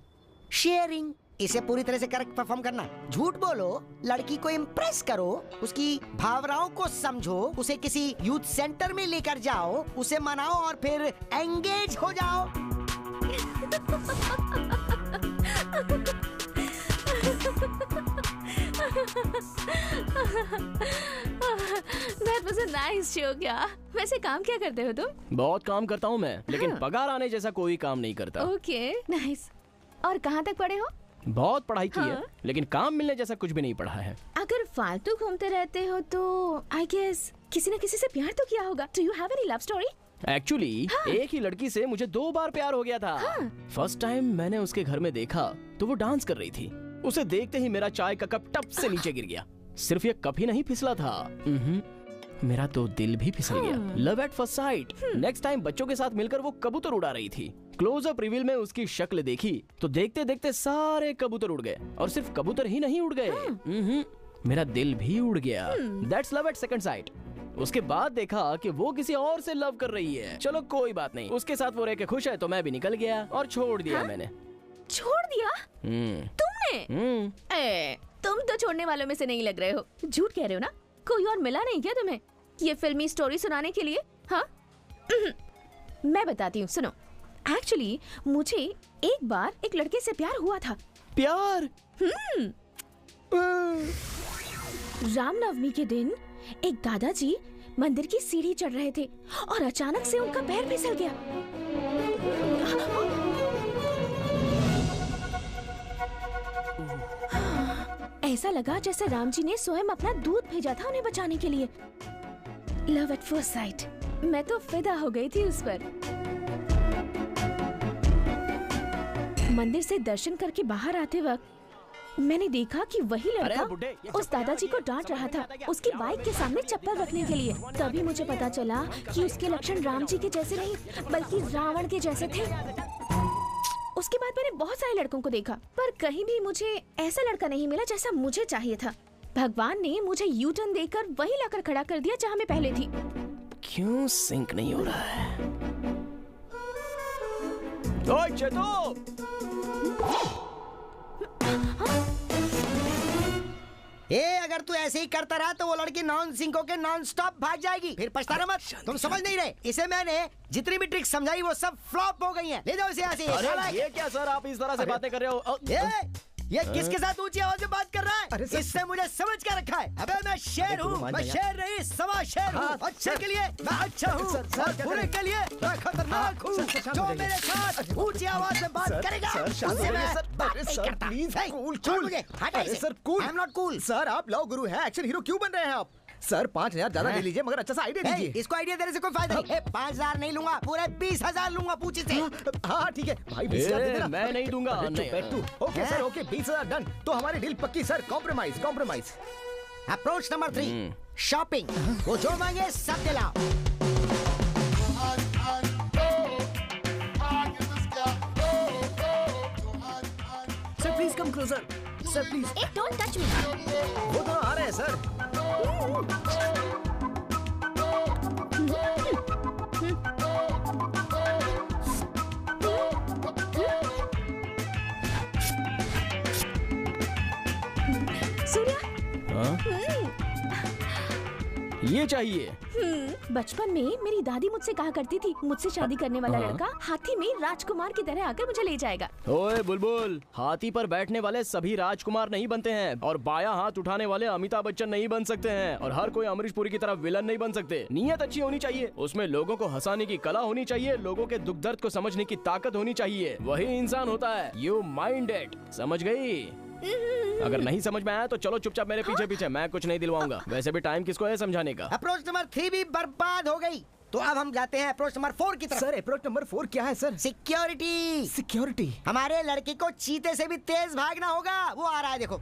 A: sharing. इसे पूरी तरह से करेक्ट परफॉर्म करना। झूठ बोलो, लड़की को इम्प्रेस करो, उसकी भावनाओं को समझो, उसे किसी यूथ सेंटर में लेकर जाओ, उसे मनाओ और फिर एंगेज हो जाओ।
H: That was a nice show क्या? वैसे काम क्या करते हो तुम?
B: बहुत काम करता हूँ मैं, लेकिन पगार आने जैसा कोई काम नहीं करता।
H: Okay, nice. और कहाँ तक पढ़े हो?
B: बहुत पढ़ाई की है,
H: हाँ?
B: लेकिन काम मिलने जैसा कुछ भी नहीं पढ़ा है।
H: अगर फालतू घूमते रहते हो तो आई गेस किसी न किसी से प्यार तो किया होगा। Do you have any love story?
B: Actually एक ही लड़की से मुझे 2 बार प्यार हो गया था। फर्स्ट टाइम मैंने उसके घर में देखा तो वो डांस कर रही थी। उसे देखते ही मेरा चाय का कप टप से नीचे गिर गया। सिर्फ ये कप ही नहीं फिसला था, मेरा तो दिल भी फिसल गया। Love at first sight. Next time बच्चों के साथ मिलकर वो कबूतर उड़ा रही थी। क्लोजअप रिवील में उसकी शक्ल देखी तो देखते देखते सारे कबूतर उड़ गए, और सिर्फ कबूतर ही नहीं उड़ गए, मेरा दिल भी उड़ गया। That's love at second site. उसके बाद देखा कि वो किसी और से लव कर रही है। चलो कोई बात नहीं, उसके साथ वो रह के खुश है तो मैं भी निकल गया और छोड़ दिया। मैंने
H: छोड़ दिया? तुमने? तुम तो छोड़ने वालों में से नहीं लग रहे हो। झूठ कह रहे हो ना? कोई और मिला नहीं क्या तुम्हें ये फिल्मी स्टोरी सुनाने के लिए? हाँ, मैं बताती हूँ, सुनो। एक्चुअली मुझे एक बार एक लड़के से प्यार हुआ था।
B: प्यार?
H: रामनवमी के दिन एक दादाजी मंदिर की सीढ़ी चढ़ रहे थे और अचानक से उनका पैर फिसल गया। ऐसा लगा जैसे राम जी ने स्वयं अपना दूध भेजा था उन्हें बचाने के लिए। Love at first sight. मैं तो फिदा हो गई थी उस पर। मंदिर से दर्शन करके बाहर आते वक्त मैंने देखा कि वही लड़का उस दादाजी को डांट रहा था उसकी बाइक के सामने चप्पल रखने के लिए। तभी मुझे पता चला कि उसके लक्षण राम जी के जैसे नहीं बल्कि रावण के जैसे थे। उसके बाद मैंने बहुत सारे लड़कों को देखा, पर कहीं भी मुझे ऐसा लड़का नहीं मिला जैसा मुझे चाहिए था। भगवान ने मुझे यू टर्न देकर वही लाकर खड़ा कर दिया जहाँ मैं पहले थी।
B: क्यों सिंक नहीं हो रहा है? ओए चेतो!
A: अगर तू ऐसे ही करता रहा तो वो लड़की नॉन सिंक होके नॉन स्टॉप भाग जाएगी, फिर पछताना मत। तुम समझ नहीं रहे, इसे मैंने जितनी भी ट्रिक्स समझाई वो सब फ्लॉप हो गई हैं। ले जाओ इसे यहाँ से।
B: अरे ये क्या सर, आप इस तरह से बातें कर रहे हो?
A: ये किसके साथ ऊंची आवाज में बात कर रहा है?
J: अरे सर,
A: इससे मुझे समझ क्या रखा है? अबे मैं शेर हूँ, मैं शेर नहीं सवा शेर हूँ। अच्छे के लिए मैं अच्छा हूँ और बुरे के लिए मैं खतरनाक हूँ। जो मेरे साथ ऊंची आवाज में बात करेगा उससे मैं बात नहीं करता।
J: प्लीज कूल
A: छोड़ मुझे, हट
J: अरे
A: ऐसे।
J: Sir cool,
A: I am not cool.
J: Sir आप लव गुरु हैं, एक्शन हीरो क्यों बन रहे हैं आप? सर 5,000 ज्यादा ले लीजिए, मगर अच्छा सा आइडिया दीजिए।
A: इसको आइडिया देने से कोई फायदा नहीं। 5,000 नहीं लूंगा, पूरे 20,000 लूंगा पूछी से।
J: हाँ ठीक है भाई, 20,000 दे देना।
B: मैं नहीं दूंगा।
J: Okay sir, okay 20,000 done. तो हमारी डील पक्की sir, compromise compromise.
A: Approach number 3 shopping. वो जो मांगे सब दिलाओ।
J: Sir please come closer, sir please.
H: A don't touch me.
J: वो दोनों आ रहे हैं सर।
B: ये चाहिए।
H: बचपन में मेरी दादी मुझसे कहा करती थी, मुझसे शादी करने वाला लड़का हाथी में राजकुमार की तरह आकर मुझे ले जाएगा।
B: ओए बुलबुल, हाथी पर बैठने वाले सभी राजकुमार नहीं बनते हैं और बायां हाथ उठाने वाले अमिताभ बच्चन नहीं बन सकते हैं और हर कोई अमरीश पुरी की तरह विलन नहीं बन सकते। नियत अच्छी होनी चाहिए, उसमें लोगों को हंसाने की कला होनी चाहिए, लोगों के दुख दर्द को समझने की ताकत होनी चाहिए। वही इंसान होता है। यू माइंड इट, समझ गई? अगर नहीं समझ में आया तो चलो चुपचाप मेरे पीछे पीछे, मैं कुछ नहीं दिलवाऊंगा। वैसे भी टाइम किसको है समझाने का।
A: अप्रोच नंबर 3 भी बर्बाद हो गई। तो अब हम जाते हैं अप्रोच नंबर 4 की तरफ।
J: सर अप्रोच नंबर 4 क्या है सर?
A: सिक्योरिटी।
J: सिक्योरिटी।
A: हमारे लड़के को चीते से भी तेज भागना होगा। वो आ रहा है, देखो।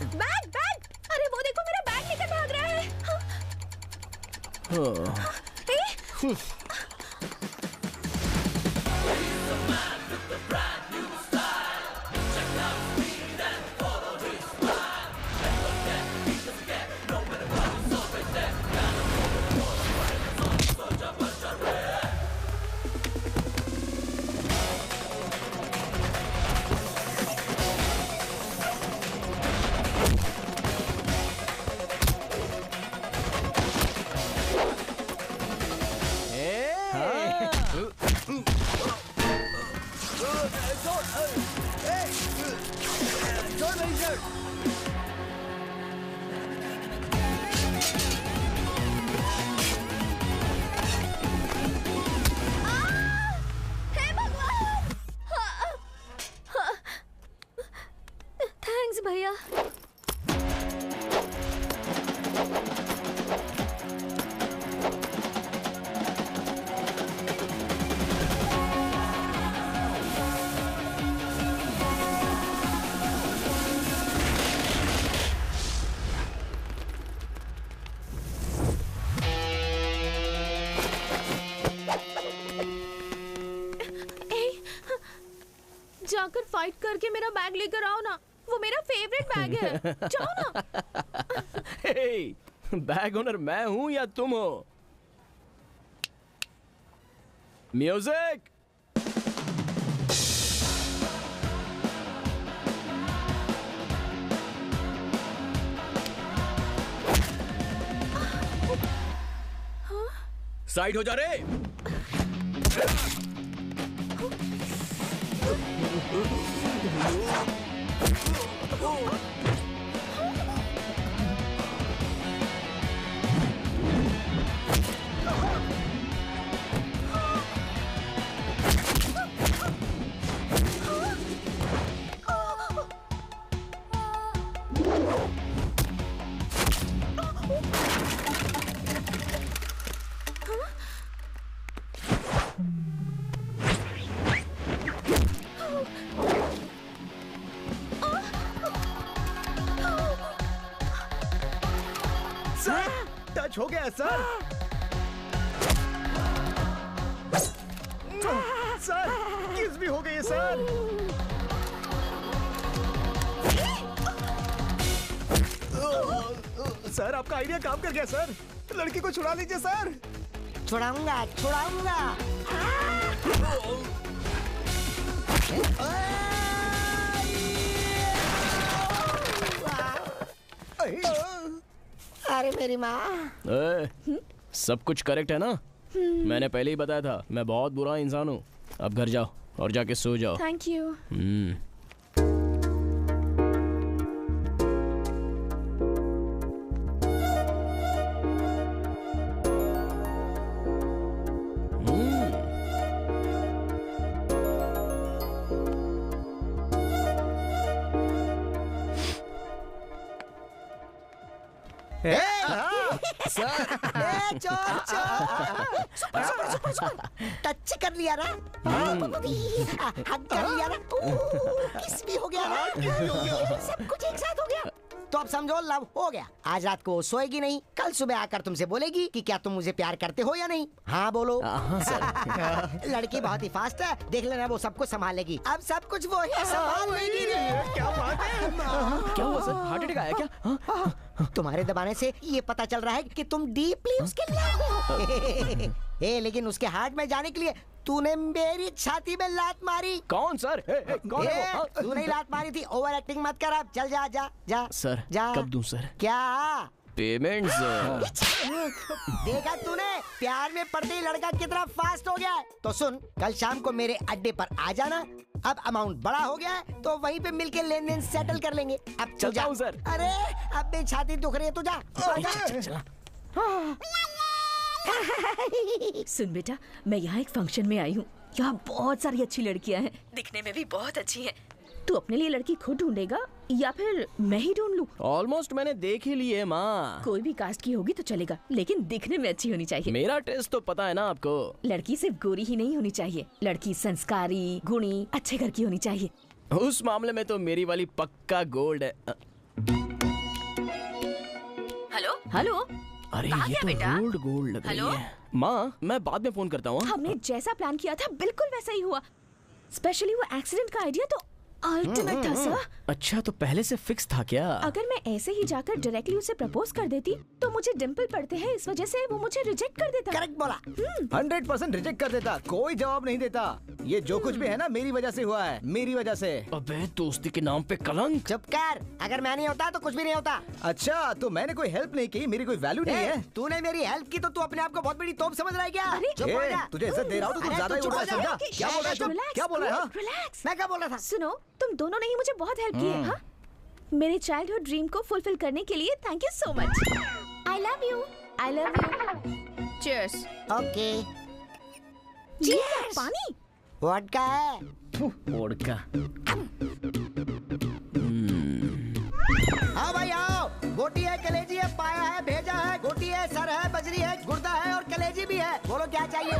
H: बैग बैग, अरे वो देखो मेरा बैग लेकर भाग रहा है। थैंक्स भैया। जाकर फाइट करके मेरा बैग लेकर आओ ना, वो मेरा फेवरेट बैग है। जाओ ना।
B: हे, बैग ओनर मैं हूँ या तुम हो? म्यूजिक। साइड हो जा रे।
J: टच हो गया सर। सर किस भी हो गई है सर। सर आपका आइडिया काम कर गया सर। लड़की को छुड़ा लीजिए सर।
A: छुड़ाऊंगा छुड़ाऊंगा। अरे मेरी माँ।
B: सब कुछ करेक्ट है ना? मैंने पहले ही बताया था मैं बहुत बुरा इंसान हूँ। अब घर जाओ और जाके सो जाओ।
H: Thank you.
A: टच कर लिया ना, हग कर लिया ना, किस भी हो गया ना, सब कुछ एक साथ हो गया। तो अब समझो लव हो गया। आज रात को सोएगी नहीं, कल सुबह आकर तुमसे बोलेगी कि क्या तुम मुझे प्यार करते हो या नहीं। हाँ बोलो।
B: हाँ सर।
A: लड़की बहुत ही फास्ट है, देख लेना वो सब कुछ संभाल लेगी। अब सब कुछ वो ही संभाल लेगी।
J: क्या बात है?
B: क्या हुआ सर? हार्ट अटैक आया क्या?
A: तुम्हारे दबाने से ये पता चल रहा है कि तुम डीपली उसके लव में हो। लेकिन उसके हार्ट में जाने के लिए तूने मेरी छाती में लात मारी।
B: कौन सर? कौन है वो?
A: तूने लात मारी थी। ओवर एक्टिंग मत कर। अब चल जा जा जा
B: सर
A: जा।
B: कब दूं सर?
A: क्या
B: पेमेंट सर?
A: देखा तूने, प्यार में पड़ते ही लड़का कितना फास्ट हो गया है। तो सुन, कल शाम को मेरे अड्डे पर आ जाना। अब अमाउंट बड़ा हो गया है तो वहीं पे मिलके लेन देन सेटल कर लेंगे। अब
B: चलता हूँ सर।
A: अरे अब मेरी छाती दुख रही है, तू जा।
I: सुन बेटा, मैं यहाँ एक फंक्शन में आई हूँ। यहाँ बहुत सारी अच्छी लड़कियाँ हैं, दिखने में भी बहुत अच्छी हैं। तू अपने लिए लड़की खुद ढूंढेगा या फिर मैं ही ढूंढ लूँ?
B: ऑलमोस्ट मैंने देख ही ली है माँ।
I: कोई भी कास्ट की होगी तो चलेगा, लेकिन दिखने में अच्छी होनी चाहिए।
B: मेरा टेस्ट तो पता है ना आपको।
I: लड़की सिर्फ गोरी ही नहीं होनी चाहिए, लड़की संस्कारी, गुणी, अच्छे घर की होनी चाहिए।
B: उस मामले में तो मेरी वाली पक्का गोल्ड है।
I: हेलो हेलो,
B: अरे
I: कहाँ
B: ये
I: गया
B: तो
I: बेटा?
B: गोल्ड गोल्ड लग रही
I: हेलो?
B: है। माँ मैं बाद में फोन करता हूँ।
H: हमने जैसा प्लान किया था बिल्कुल वैसा ही हुआ। स्पेशली वो एक्सीडेंट का आइडिया तो अल्टीमेट था सर।
B: अच्छा तो पहले से फिक्स था क्या?
H: अगर मैं ऐसे ही जाकर डायरेक्टली उसे प्रपोज कर देती तो मुझे डिम्पल पड़ते हैं, इस वजह से वो मुझे रिजेक्ट कर देता।
A: करेक्ट बोला।
J: 100% रिजेक्ट कर देता, कोई जवाब नहीं देता। ये जो कुछ भी है ना मेरी वजह से हुआ है, मेरी वजह से।
B: अबे दोस्ती के नाम पे कलंक।
A: चुप कर, अगर मैं नहीं होता तो कुछ भी नहीं होता।
J: अच्छा तो मैंने कोई हेल्प नहीं की, मेरी कोई वैल्यू नहीं है।
A: तूने मेरी हेल्प की तो तू अपने आप को बहुत बड़ी तोप समझ रहा है क्या? चुप हो
J: ए,
A: जा।
J: तुझे इज्जत दे रहा हूँ तो कुछ ज्यादा ही उड़ रहा है, समझा? क्या बोल रहा है तुम? क्या बोल रहा है?
H: रिलैक्स।
A: मैं क्या बोल रहा था?
H: सुनो, तुम दोनों ने ही मुझे बहुत हेल्प की है। हाँ, मेरे चाइल्डहुड ड्रीम को फुलफिल करने के लिए thank you so much. I love you. I love you. Cheers.
A: Okay.
H: Cheers. पानी।
A: वोडका है।
B: वोडका।
A: हाँ भाई आओ। गोटी है, कलेजी है, पाया है, भेजा है, गोटी है, सर है, बजरी है, गुर्दा है और कलेजी भी है। बोलो क्या चाहिए?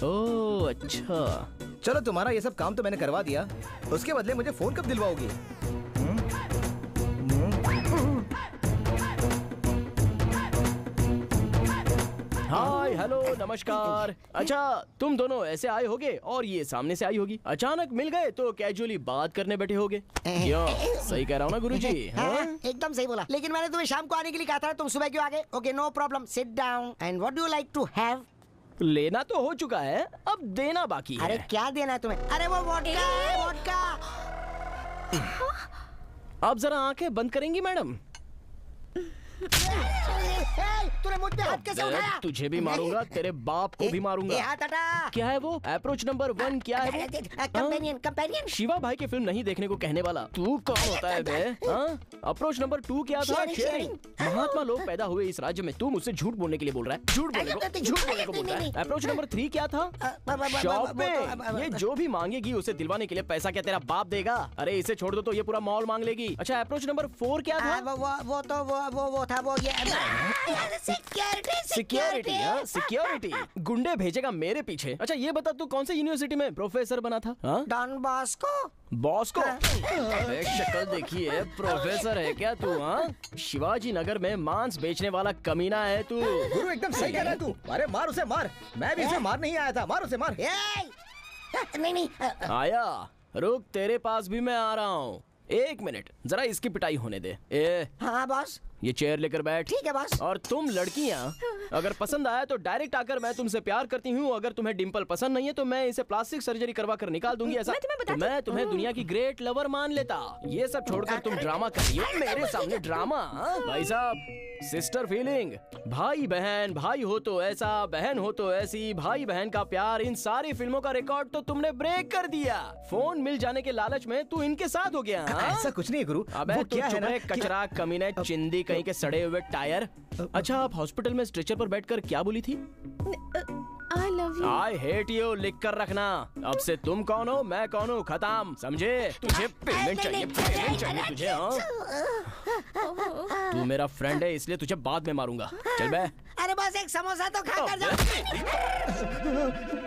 B: ओह अच्छा।
J: चलो तुम्हारा ये सब काम तो मैंने करवा दिया, उसके बदले मुझे फोन कब दिलवाओगी?
B: हाय हेलो नमस्कार। अच्छा तुम दोनों ऐसे आए होगे और ये सामने से आई होगी। अचानक मिल गए तो कैजुअली बात करने बैठे होगे। क्यों सही कह रहा हूँ ना गुरुजी?
A: हाँ, एकदम सही बोला। लेकिन मैंने तुम्हें शाम को आने के लिए कहा था, तुम सुबह क्यों आ गए? Okay no problem, sit down. And what do you like to have?
B: लेना तो हो चुका है, अब देना बाकी है।
A: अरे क्या देना है तुम्हें? अरे वो वोडका है, वोडका।
B: आप जरा आंखें बंद करेंगी मैडम?
A: तूने मुझ पे हाथ कैसे उठाया?
B: तुझे भी मारूंगा, तेरे बाप को भी मारूंगा।
A: ये हाथ हटा।
B: क्या है वो? अप्रोच नंबर 1 क्या है वो?
A: Companion, companion.
B: शिवा भाई के फिल्म नहीं देखने को कहने वाला तू कौन होता है बे? अप्रोच नंबर 2 क्या था? शेयरिंग। महात्मा लोग पैदा हुए इस राज्य में, तू मुझसे झूठ बोलने के लिए बोल रहा है? झूठ बोलने को बोल रहा है। अप्रोच नंबर 3 क्या था? शॉपिंग। ये जो भी मांगेगी उसे दिलवाने के लिए पैसा क्या तेरा बाप देगा? अरे इसे छोड़ दो तो ये पूरा मॉल मांग लेगी। अच्छा अप्रोच नंबर 4 क्या था?
A: वो तो वो था वो ये
B: सिक्योरिटी। सिक्योरिटी गुंडे भेजेगा मेरे पीछे। अच्छा ये बता तू कौन से यूनिवर्सिटी में प्रोफेसर बना था?
A: Don Bosco.
B: बॉस्को? शक्ल देखिए, प्रोफेसर है क्या तू? शिवाजी नगर में मांस बेचने वाला कमीना है तू।
J: गुरु एकदम सही कह रहा है तू। अरे मार उसे मार, मैं भी उसे मार नहीं आया था, मार उसे मार।
A: नहीं
B: आया, रुक तेरे पास भी मैं आ रहा हूँ। 1 मिनट जरा इसकी पिटाई होने दे।
A: हाँ बॉस।
B: ये चेयर लेकर बैठ।
A: ठीक है बॉस।
B: और तुम लड़कियां अगर पसंद आया तो डायरेक्ट आकर मैं तुमसे प्यार करती हूँ। अगर तुम्हें डिंपल पसंद नहीं है तो मैं इसे प्लास्टिक सर्जरी करवा कर निकाल दूंगी। ऐसा तो मैं तुम्हें दुनिया की ग्रेट लवर मान लेता। ये सब छोड़कर तुम ड्रामा कर रही हो मेरे सामने। ड्रामा? भाई साहब सिस्टर फीलिंग, भाई बहन, भाई हो तो ऐसा, बहन हो तो ऐसी, भाई बहन का प्यार, इन सारी फिल्मों का रिकॉर्ड तो तुमने ब्रेक कर दिया। फोन मिल जाने के लालच में तू इनके साथ हो गया।
J: ऐसा कुछ नहीं है गुरु।
B: अबे
J: वो
B: तू
J: क्या है
B: चुप
J: ना
B: रहे, कचरा कमीने, चिंदी कहीं के सड़े हुए टायर। अच्छा, आप हॉस्पिटल में स्ट्रेचर पर बैठकर क्या बोली थी?
H: आई love you.
B: I hate you लिख कर रखना। अब से तुम कौन हो, मैं कौन हूँ, खत्म, समझे? तुझे पेमेंट चाहिए, पेमेंट चाहिए तुझे। हाँ, तू मेरा फ्रेंड है इसलिए तुझे बाद में मारूंगा। चल बे।
A: अरे बस एक समोसा तो खा कर जाओ।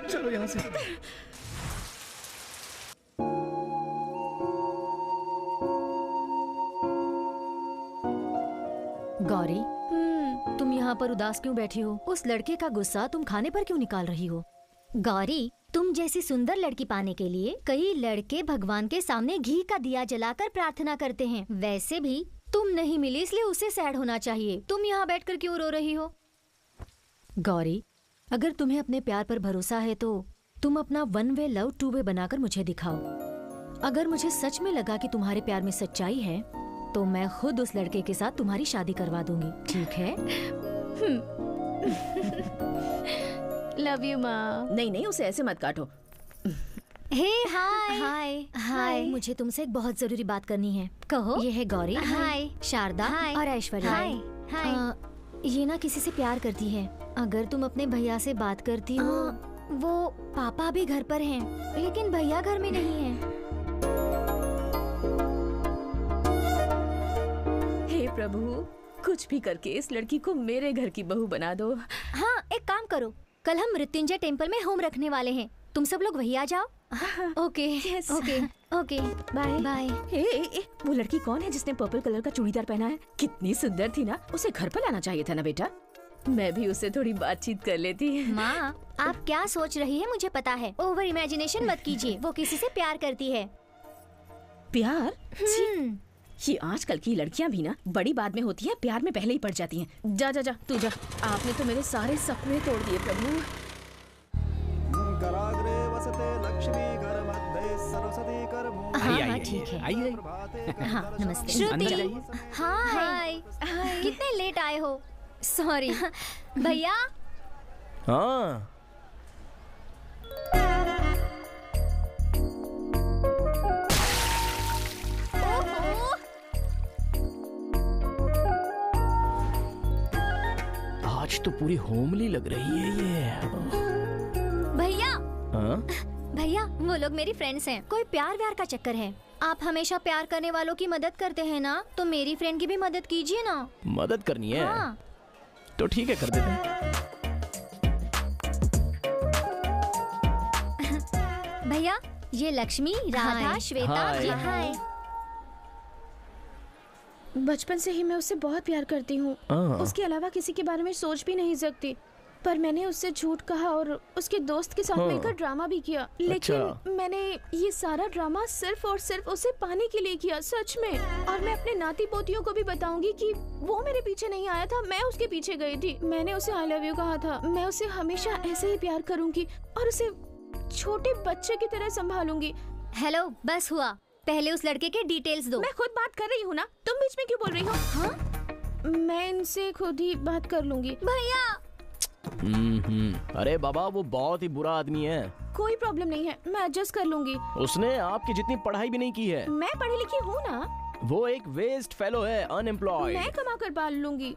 J: चलो यहाँ से।
I: गौरी, तुम यहाँ पर उदास क्यों बैठी हो? उस लड़के का गुस्सा तुम खाने पर क्यों निकाल रही हो?
K: गौरी, तुम जैसी सुंदर लड़की पाने के लिए कई लड़के भगवान के सामने घी का दिया जलाकर प्रार्थना करते हैं। वैसे भी
I: तुम नहीं मिली इसलिए उसे सैड होना चाहिए। तुम यहाँ बैठकर क्यों रो रही हो? गौरी, अगर तुम्हें अपने प्यार पर भरोसा है तो तुम अपना one way love two way बनाकर मुझे दिखाओ। अगर मुझे सच में लगा कि तुम्हारे प्यार में सच्चाई है तो मैं खुद उस लड़के के साथ तुम्हारी शादी करवा दूंगी, ठीक है?
H: लव यू माँ।
L: नहीं नहीं, उसे ऐसे मत काटो।
K: हे हाय हाय हाय, मुझे तुमसे एक बहुत जरूरी बात करनी है।
I: कहो।
K: ये है गौरी,
I: हाय,
K: शारदा और ऐश्वर्या।
I: हाय
K: हाय। ये ना किसी से प्यार करती है। अगर तुम अपने भैया से बात करती हो, वो पापा भी घर पर हैं, लेकिन भैया घर में नहीं है।
L: हे प्रभु, कुछ भी करके इस लड़की को मेरे घर की बहू बना दो।
K: हाँ, एक काम करो, कल हम मृत्युंजय टेम्पल में होम रखने वाले हैं, तुम सब लोग वही आ जाओ।
I: Okay
K: okay okay, bye bye.
L: वो लड़की कौन है जिसने पर्पल कलर का चूड़ीदार पहना है? कितनी सुंदर थी ना, उसे घर पर लाना चाहिए था ना बेटा। मैं भी उससे थोड़ी बातचीत कर लेती।
K: माँ, आप क्या सोच रही है मुझे पता है। ओवर इमेजिनेशन मत कीजिए, वो किसी से प्यार करती है।
L: प्यार? ये आजकल की लड़कियां भी ना बड़ी बात में होती है, प्यार में पहले ही पड़ जाती हैं। जा जा जा, तू जा। आपने तो मेरे सारे सपने तोड़ दिए प्रभु।
G: कराग्रे वसते लक्ष्मी कर मध्य सरस्वती कर मुंह।
K: हाँ ठीक है।
F: आइए।
K: हाँ नमस्ते।
F: श्रुति।
K: हाय, कितने लेट आए हो? सॉरी। भैया।
B: हाँ। आज तो पूरी होमली लग रही है ये।
K: भैया।
B: हाँ?
K: भैया, वो लोग मेरी फ्रेंड्स हैं, कोई प्यार व्यार का चक्कर है। आप हमेशा प्यार करने वालों की मदद करते हैं ना, तो मेरी फ्रेंड की भी मदद कीजिए ना।
B: मदद करनी है?
K: हाँ।
B: तो ठीक है, कर देते हैं।
K: भैया, ये लक्ष्मी, राधा, श्वेता।
B: हाय।
K: हाय।
H: बचपन से ही मैं उससे बहुत प्यार करती हूँ। उसके अलावा किसी के बारे में सोच भी नहीं सकती, पर मैंने उससे झूठ कहा और उसके दोस्त के साथ मिलकर ड्रामा भी किया। लेकिन मैंने ये सारा ड्रामा सिर्फ और सिर्फ उसे पाने के लिए किया, सच में। और मैं अपने नाती पोतियों को भी बताऊंगी कि वो मेरे पीछे नहीं आया था, मैं उसके पीछे गई थी। मैंने उसे आई लव यू कहा था। मैं उसे हमेशा ऐसे ही प्यार करूंगी और उसे छोटे बच्चे की तरह संभालूंगी।
K: हेलो, बस हुआ। पहले उस लड़के के डिटेल्स दो।
H: मैं खुद बात कर रही हूँ ना, तुम बीच में क्यों बोल रही हो? हाँ? मैं इनसे खुद ही बात कर लूंगी।
K: भैया।
B: अरे बाबा, वो बहुत ही बुरा आदमी है।
H: कोई प्रॉब्लम नहीं है, मैं एडजस्ट कर लूंगी।
B: उसने आपकी जितनी पढ़ाई भी नहीं की है।
H: मैं पढ़ी लिखी हूँ ना।
B: वो एक वेस्ट फेलो है, अनएम्प्लॉयड।
H: मैं कमा कर पाल लूंगी।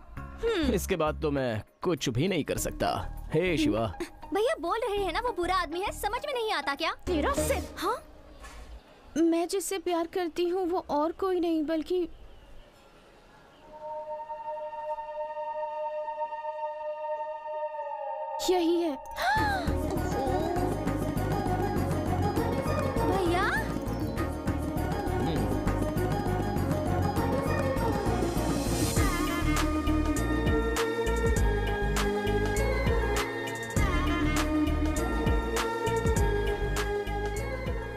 B: इसके बाद तो मैं कुछ भी नहीं कर सकता। हे शिवा।
K: भैया बोल रहे हैं ना वो बुरा आदमी है, समझ में नहीं आता क्या?
H: तेरा सिर। हाँ, मैं जिससे प्यार करती हूँ वो और कोई नहीं बल्कि यही है।
K: भैया।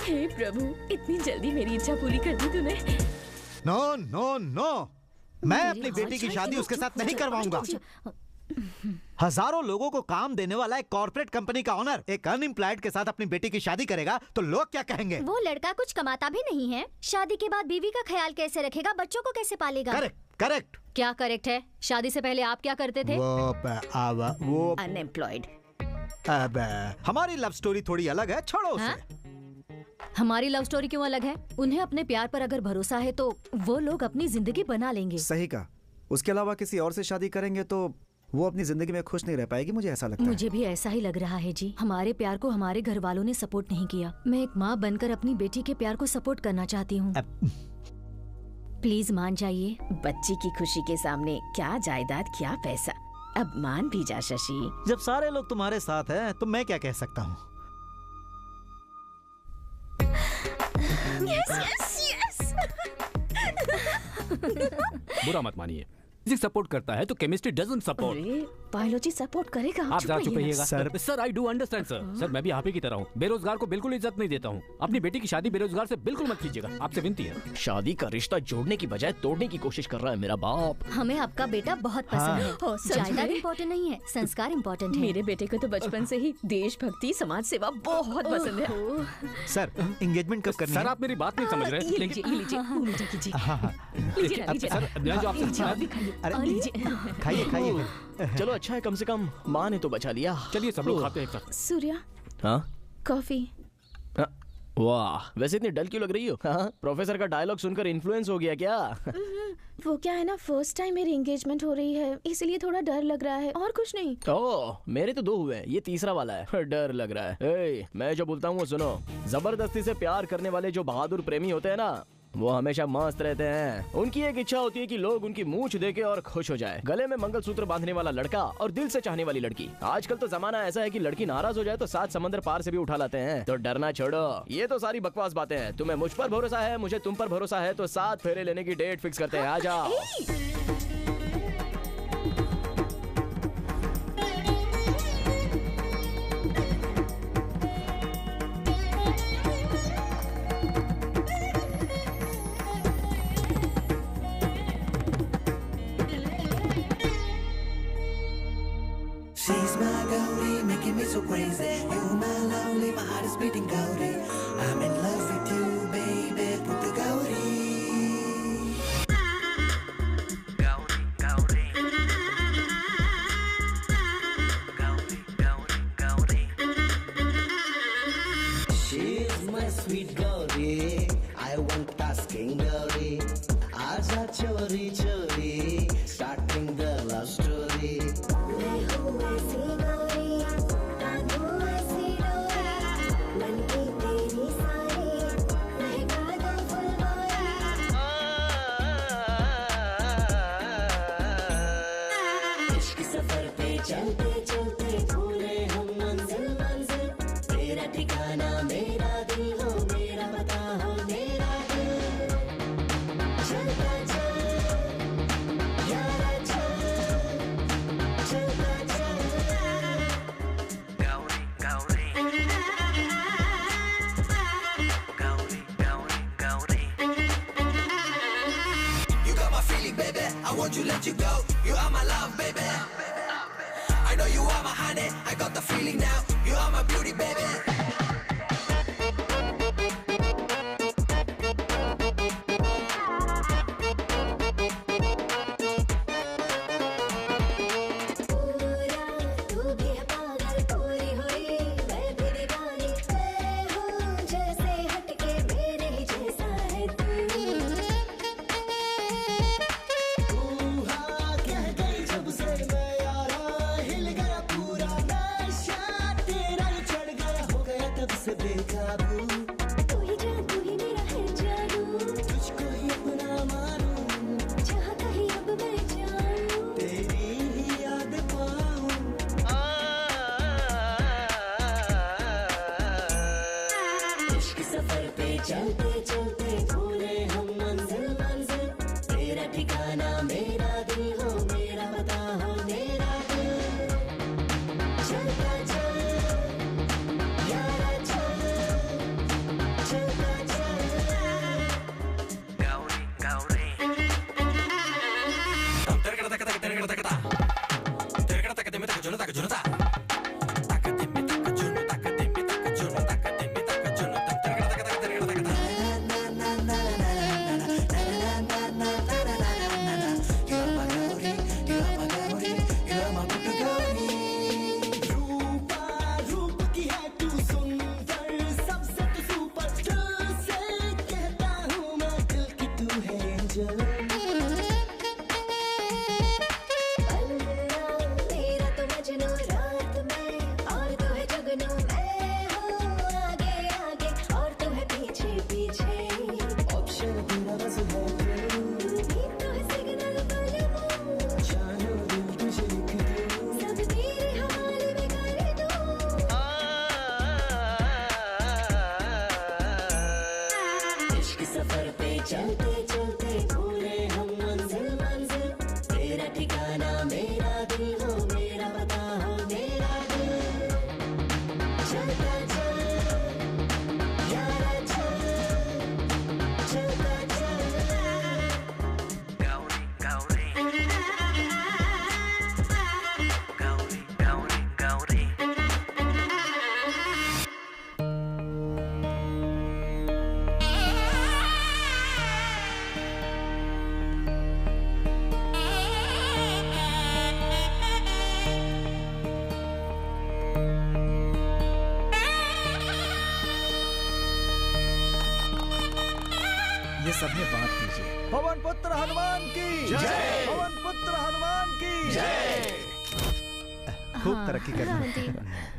L: हे प्रभु, इतनी जल्दी मेरी इच्छा पूरी कर दी तूने।
D: नो नो नो, मैं अपनी बेटी की शादी उसके साथ नहीं करवाऊंगा। हजारों लोगों को काम देने वाला एक कॉर्पोरेट कंपनी का ओनर एक अनएम्प्लॉयड के साथ अपनी बेटी की शादी करेगा तो लोग क्या कहेंगे?
K: वो लड़का कुछ कमाता भी नहीं है, शादी के बाद बीवी का ख्याल कैसे रखेगा, बच्चों को कैसे पालेगा?
D: Correct, correct.
I: क्या करेक्ट है? शादी से पहले आप क्या करते थे?
D: वो
L: अनएम्प्लॉयड।
D: अब हमारी लव स्टोरी थोड़ी अलग है, छोड़ो उसे।
I: हमारी लव स्टोरी क्यों अलग है? उन्हें अपने प्यार पर अगर भरोसा है तो वो लोग अपनी जिंदगी बना लेंगे।
J: सही कहा। उसके अलावा किसी और से शादी करेंगे तो वो अपनी जिंदगी में खुश नहीं रह पाएगी, मुझे ऐसा लगता है।
I: मुझे भी ऐसा ही लग रहा है जी। हमारे प्यार को हमारे घर वालों ने सपोर्ट नहीं किया। मैं एक माँ बनकर अपनी बेटी के प्यार को सपोर्ट करना चाहती हूँ। प्लीज मान जाइए।
L: बच्ची की खुशी के सामने क्या जायदाद, क्या पैसा। अब मान भी जा शशि।
D: जब सारे लोग तुम्हारे साथ हैं तो मैं क्या कह सकता हूँ।
L: Yes yes yes.
F: बुरा मत मानिए, फिजिक्स सपोर्ट करता है तो chemistry doesn't support.
L: Biology support करेगा।
F: आप जा चुके हैं sir. I do understand sir. Sir मैं भी आप ही की तरह हूँ, बेरोजगार को बिल्कुल इज्जत नहीं देता हूँ। अपनी बेटी की शादी बेरोजगार से बिल्कुल मत कीजिएगा, आपसे विनती है।
B: शादी का रिश्ता जोड़ने की बजाय तोड़ने की कोशिश कर रहा है मेरा बाप।
I: हमें आपका बेटा बहुत पसंद है। जायदाद इम्पोर्टेंट नहीं है, संस्कार इम्पोर्टेंट है।
L: मेरे बेटे को तो बचपन से ही देशभक्ति, समाज सेवा बहुत पसंद है।
D: सर एंगेजमेंट कब करनी है?
F: सर आप मेरी बात नहीं समझ रहे।
D: खाइए खाइए।
B: चलो अच्छा है, कम से कम माँ ने तो बचा लिया।
F: चलिए सब लोग खाते हैं एक साथ।
L: सूर्या,
B: हाँ
L: कॉफी।
B: वाह, वैसे इतनी डल क्यों लग रही हो? हाँ? प्रोफेसर का डायलॉग सुनकर इन्फ्लुएंस हो गया क्या?
H: वो क्या है ना, फर्स्ट टाइम मेरी एंगेजमेंट हो रही है, इसलिए थोड़ा डर लग रहा है, और कुछ नहीं।
B: ओह, मेरे तो 2 हुए हैं, ये तीसरा वाला है। डर लग रहा है। ए, मैं जो बोलता हूँ वो सुनो। जबरदस्ती से प्यार करने वाले जो बहादुर प्रेमी होते हैं ना, वो हमेशा मस्त रहते हैं। उनकी एक इच्छा होती है कि लोग उनकी मूंछ देके और खुश हो जाए। गले में मंगलसूत्र बांधने वाला लड़का और दिल से चाहने वाली लड़की। आजकल तो जमाना ऐसा है कि लड़की नाराज हो जाए तो 7 समंदर पार से भी उठा लाते हैं। तो डरना छोड़ो, ये तो सारी बकवास बातें हैं। तुम्हें मुझ पर भरोसा है, मुझे तुम पर भरोसा है, तो 7 फेरे लेने की डेट फिक्स करते हैं। आ जाओ।
G: She's my Gauri, making me so crazy. You my lovely, my heart is beating Gauri. I'm in love with you, baby. Put the Gauri. Gauri, Gauri. Gauri, Gauri, Gauri. She's my sweet Gauri. I want asking Gauri. Aja chori chori, starting the love story. चलते चलते भूले हम मंजिल मंजिल। तेरा ठिकाना मेरा दिल हो, मेरा पता हो मेरा दिल। चलता चल यारा चल, चलता चल। Gauri, Gauri. Gauri, Gauri, Gauri. You got my feeling, baby. I want to let you go. You are my love, baby. I know you are my honey, I got the feeling now. You are my beauty, baby. चलते चलते भूले हम मंजिल मंजिल। तेरा ठिकाना मेरा दिल हो, मेरा पता हो मेरा दिल। चलता चल यारा चल, चलता चल। Gauri, Gauri.
J: ये सबने बात कीजिए। पवन पुत्र हनुमान की जय। पवन पुत्र हनुमान की जय।
D: खूब तरक्की करना।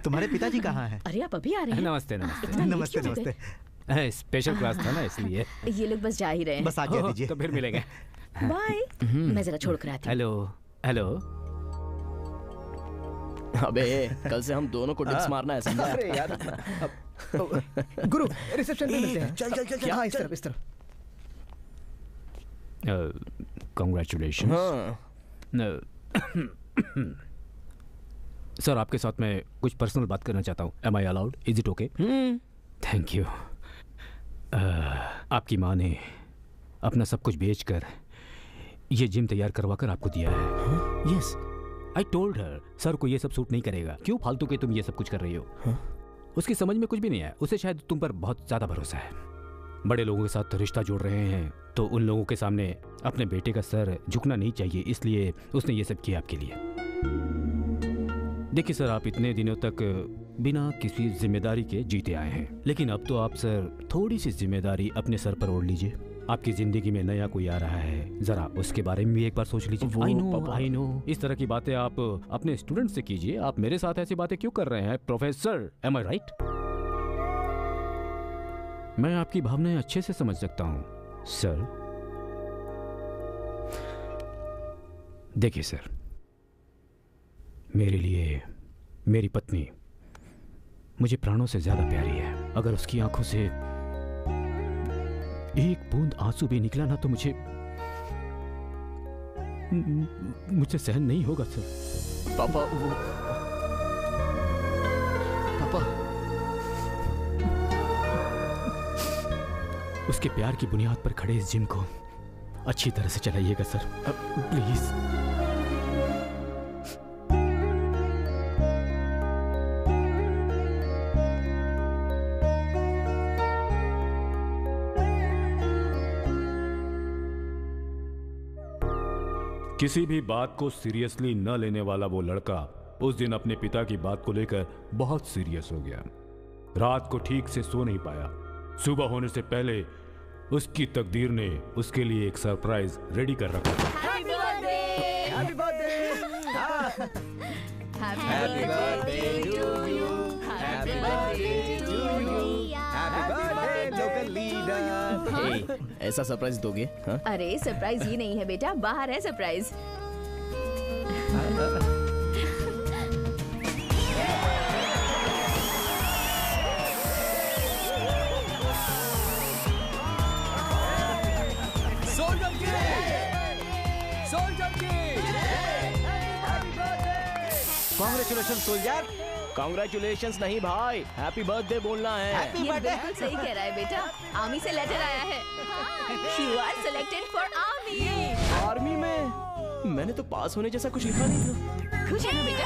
D: तुम्हारे पिताजी कहाँ हैं?
L: अरे आप अभी आ रहे हैं?
F: नमस्ते नमस्ते
L: इतना लेट
D: नमस्ते
L: क्यों हो गए?
D: नमस्ते।
F: स्पेशल क्लास था ना इसलिए।
L: ये लोग बस जा ही रहे हैं।
D: बस आज्ञा दीजिए।
F: तो फिर मिलेंगे।
L: बाय। मैं जरा छोड़ कर आती हूँ।
F: Hello hello.
B: अबे कल से हम दोनों को डिक्स मारना है समझा?
J: अरे यार गुरु रिसेप्शन पे मिलते हैं। चल चल चल। हाँ इस तरफ इस तरफ।
F: Congratulations. सर आपके साथ मैं कुछ पर्सनल बात करना चाहता हूँ। Am I allowed? Is it okay? Thank you. आपकी माँ ने अपना सब कुछ बेचकर ये जिम तैयार करवा कर आपको दिया है। Yes. I told her. Sir को ये सब सूट नहीं करेगा। क्यों फालतू के तुम ये सब कुछ कर रही हो? उसकी समझ में कुछ भी नहीं है। उसे शायद तुम पर बहुत ज्यादा भरोसा है। बड़े लोगों के साथ रिश्ता जोड़ रहे हैं तो उन लोगों के सामने अपने बेटे का सर झुकना नहीं चाहिए, इसलिए उसने ये सब किया आपके लिए। देखिए सर, आप इतने दिनों तक बिना किसी जिम्मेदारी के जीते आए हैं, लेकिन अब तो आप सर थोड़ी सी जिम्मेदारी अपने सर पर ओढ़ लीजिए। आपकी जिंदगी में नया कोई आ रहा है, जरा उसके बारे में भी एक बार सोच लीजिए। आई नो इस तरह की बातें आप अपने स्टूडेंट से कीजिए। आप मेरे साथ ऐसी बातें क्यों कर रहे हैं प्रोफेसर? एम आई राइट? मैं आपकी भावनाएं अच्छे से समझ सकता हूं सर। देखिए सर, मेरे लिए मेरी पत्नी मुझे प्राणों से ज्यादा प्यारी है। अगर उसकी आंखों से एक बूंद आंसू भी निकला ना तो मुझे सहन नहीं होगा सर।
B: पापा वो पापा
F: उसके प्यार की बुनियाद पर खड़े इस जिम को अच्छी तरह से चलाइएगा सर, प्लीज।
M: किसी भी बात को सीरियसली न लेने वाला वो लड़का उस दिन अपने पिता की बात को लेकर बहुत सीरियस हो गया। रात को ठीक से सो नहीं पाया। सुबह होने से पहले उसकी तकदीर ने उसके लिए एक सरप्राइज रेडी कर रखा था।
G: Happy birthday! Happy birthday! Happy birthday to you! Happy birthday to you! Happy birthday local leader!
B: ऐसा सरप्राइज दोगे? हाँ?
L: अरे सरप्राइज ये नहीं है बेटा, बाहर है सरप्राइज।
J: Congratulation soldier.
B: कांग्रेचुलेशंस नहीं भाई, हैप्पी बर्थडे बोलना है।
L: ये बिल्कुल सही कह रहा है बेटा। आर्मी से लेटर आया है। You are selected for army।
B: Army में? मैंने तो पास होने जैसा कुछ लिखा नहीं था।
L: खुश है ना बेटा?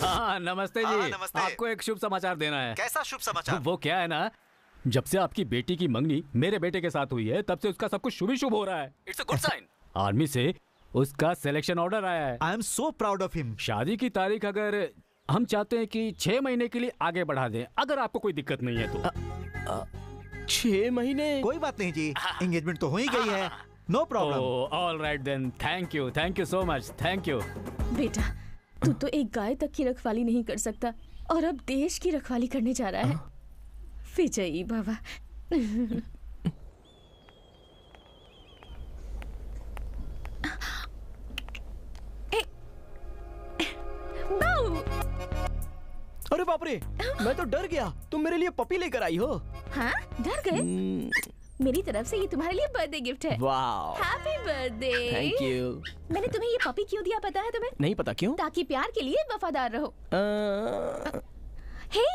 F: हाँ नमस्ते जी।
D: नमस्ते।
F: आपको एक शुभ समाचार देना है।
D: कैसा शुभ समाचार?
F: वो क्या है ना, जब से आपकी बेटी की मंगनी मेरे बेटे के साथ हुई है तब से उसका सब कुछ शुभ ही शुभ हो रहा है। It's a good sign. Army से उसका सिलेक्शन ऑर्डर आया है।
D: I am so proud of him.
F: शादी की तारीख अगर हम चाहते हैं कि 6 महीने के लिए आगे बढ़ा दें, अगर आपको कोई दिक्कत नहीं है तो।
B: 6 महीने?
D: कोई बात नहीं जी, एंगेजमेंट तो हो ही गई है। No problem.
F: All right then, thank you so much, thank you.
L: बेटा तू तो एक गाय तक की रखवाली नहीं कर सकता और अब देश की रखवाली करने जा रहा है। विजयी बाबा।
B: अरे बाप रे, मैं तो डर गया। तुम मेरे लिए पपी लेकर आई हो?
L: हाँ डर गए?
H: मेरी तरफ से ये तुम्हारे लिए बर्थडे गिफ्ट है।
B: वाह,
H: हैप्पी बर्थडे।
B: Thank you.
H: मैंने तुम्हें ये पपी क्यों दिया पता है तुम्हें?
B: नहीं पता क्यों?
H: ताकि प्यार के लिए वफादार रहो। हे,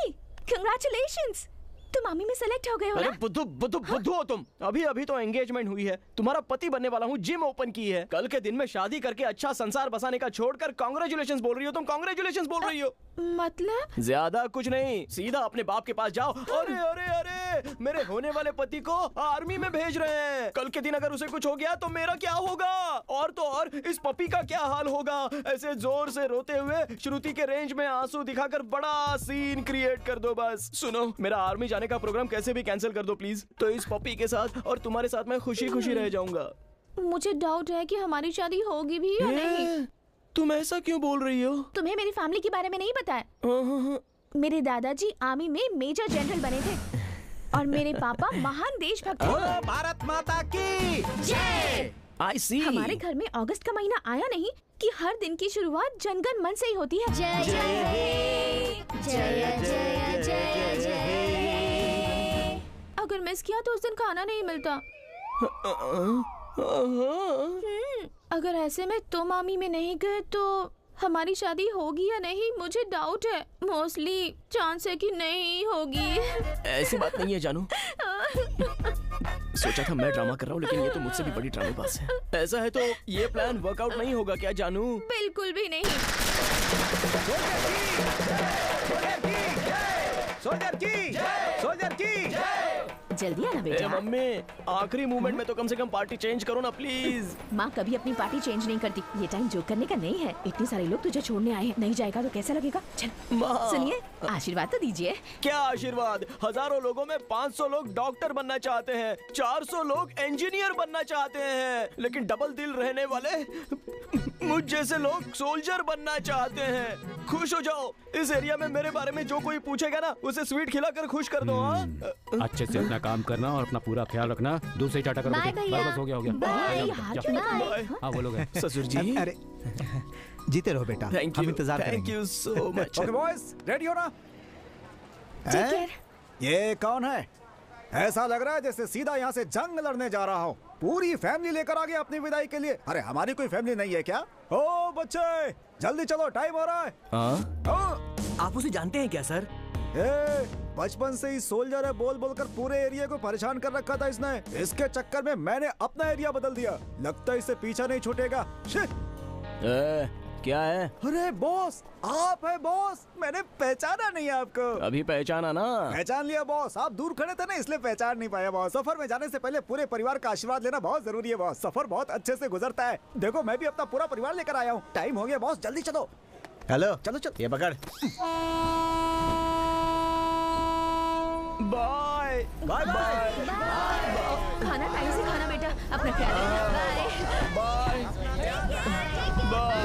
H: कांग्रेचुलेशंस, तुम आर्मी में सेलेक्ट हो गए हो
B: अरे
H: ना?
B: बुद्धू हो तुम। अभी तो एंगेजमेंट हुई है, तुम्हारा पति बनने वाला हूँ, जिम ओपन की है, कल के दिन में शादी करके अच्छा संसार बसाने का छोड़कर कांग्रेचुलेशंस बोल रही हो तुम, कांग्रेचुलेशंस बोल रही हो।
H: मतलब?
B: ज्यादा कुछ नहीं, सीधा अपने बाप के पास जाओ। अरे अरे अरे, मेरे होने वाले पति को आर्मी में भेज रहे हैं, कल के दिन अगर उसे कुछ हो गया तो मेरा क्या होगा, और तो और इस पपी का क्या हाल होगा। ऐसे जोर से रोते हुए श्रुति के रेंज में आंसू दिखाकर बड़ा सीन क्रिएट कर दो। बस सुनो, मेरा आर्मी जाने का प्रोग्राम कैसे भी कैंसिल कर दो प्लीज, तो इस पपी के साथ और तुम्हारे साथ मैं खुशी खुशी रह जाऊंगा।
H: मुझे डाउट है कि हमारी शादी होगी भी या नहीं।
B: तुम ऐसा क्यों बोल रही हो?
H: तुम्हें मेरी फैमिली के बारे में नहीं पता है? मेरे दादाजी आर्मी में मेजर जनरल बने थे और मेरे पापा महान देशभक्त थे।
D: भारत माता की
H: जय।
B: I see।
H: हमारे घर में अगस्त का महीना आया नहीं कि हर दिन की शुरुआत जनगण मन से ही होती है। जय जय हे, जय जय जय जय। अगर मिस किया तो उस दिन खाना नहीं मिलता। अगर ऐसे में तुम आर्मी में नहीं गए तो हमारी शादी होगी या नहीं, मुझे डाउट है। मोस्टली चांस है कि नहीं होगी।
B: ऐसी बात नहीं है जानू, सोचा था मैं ड्रामा कर रहा हूँ, लेकिन ये तो मुझसे भी बड़ी ड्रामेबाज है। ऐसा है तो ये प्लान वर्कआउट नहीं होगा क्या जानू?
H: बिल्कुल भी नहीं।
J: सोल्जर की
L: जल्दी आना बेटा।
B: मम्मी, आखिरी मोमेंट में तो कम से कम पार्टी चेंज करो ना प्लीज।
L: माँ कभी अपनी पार्टी चेंज नहीं करती, ये टाइम जोक करने का नहीं है। इतने सारे लोग तुझे छोड़ने आए हैं, नहीं जाएगा तो कैसा लगेगा? चल सुनिए, आशीर्वाद तो दीजिए।
B: क्या आशीर्वाद? हजारों लोगों में 500 लोग डॉक्टर बनना चाहते हैं, 400 लोग इंजीनियर बनना चाहते हैं, लेकिन डबल दिल रहने वाले मुझ जैसे लोग सोल्जर बनना चाहते हैं। खुश हो जाओ, इस एरिया में मेरे बारे में जो कोई पूछेगा ना, उसे स्वीट खिलाकर खुश कर दो। हाँ,
F: अच्छे से अपना काम करना और अपना पूरा ख्याल रखना। दूर से टाटा करो।
K: बाय भैया।
F: बस हो गया
K: बाय।
F: हाँ वो लोग हैं।
B: ससुर जी।
D: अरे जीते रहो बेटा, हम इंतजार करेंगे।
B: Thank you so much.
J: Okay boys, ready हो ना?
H: Take care।
J: ये कौन है? ऐसा लग रहा है जैसे सीधा यहाँ से जंग लड़ने जा रहा हो। पूरी फैमिली लेकर आ गया अपनी विदाई के लिए। अरे हमारी कोई फैमिली नहीं है क्या? ओ बच्चे जल्दी चलो, टाइम हो रहा है।
C: आप उसे जानते हैं क्या सर?
J: बचपन से ही सोल्जर है बोल बोलकर पूरे एरिया को परेशान कर रखा था इसने। इसके चक्कर में मैंने अपना एरिया बदल दिया। लगता है इससे पीछा नहीं छूटेगा।
B: क्या है?
J: अरे बॉस, आप है बॉस। मैंने पहचाना नहीं आपको।
B: अभी पहचाना ना?
J: पहचान लिया बॉस, आप दूर खड़े थे ना इसलिए पहचान नहीं पाया बॉस। सफर में जाने से पहले पूरे परिवार का आशीर्वाद लेना बहुत जरूरी है बॉस। सफर बहुत अच्छे से गुजरता है। देखो मैं भी अपना पूरा परिवार लेकर आया हूँ। टाइम हो गया बॉस, जल्दी चलो।
D: हेलो,
J: चलो चलो,
D: ये पकड़।
B: Bye bye bye.
H: खाना टाइम से खाना बेटा, अपना ख्याल रखना। Bye
B: bye bye.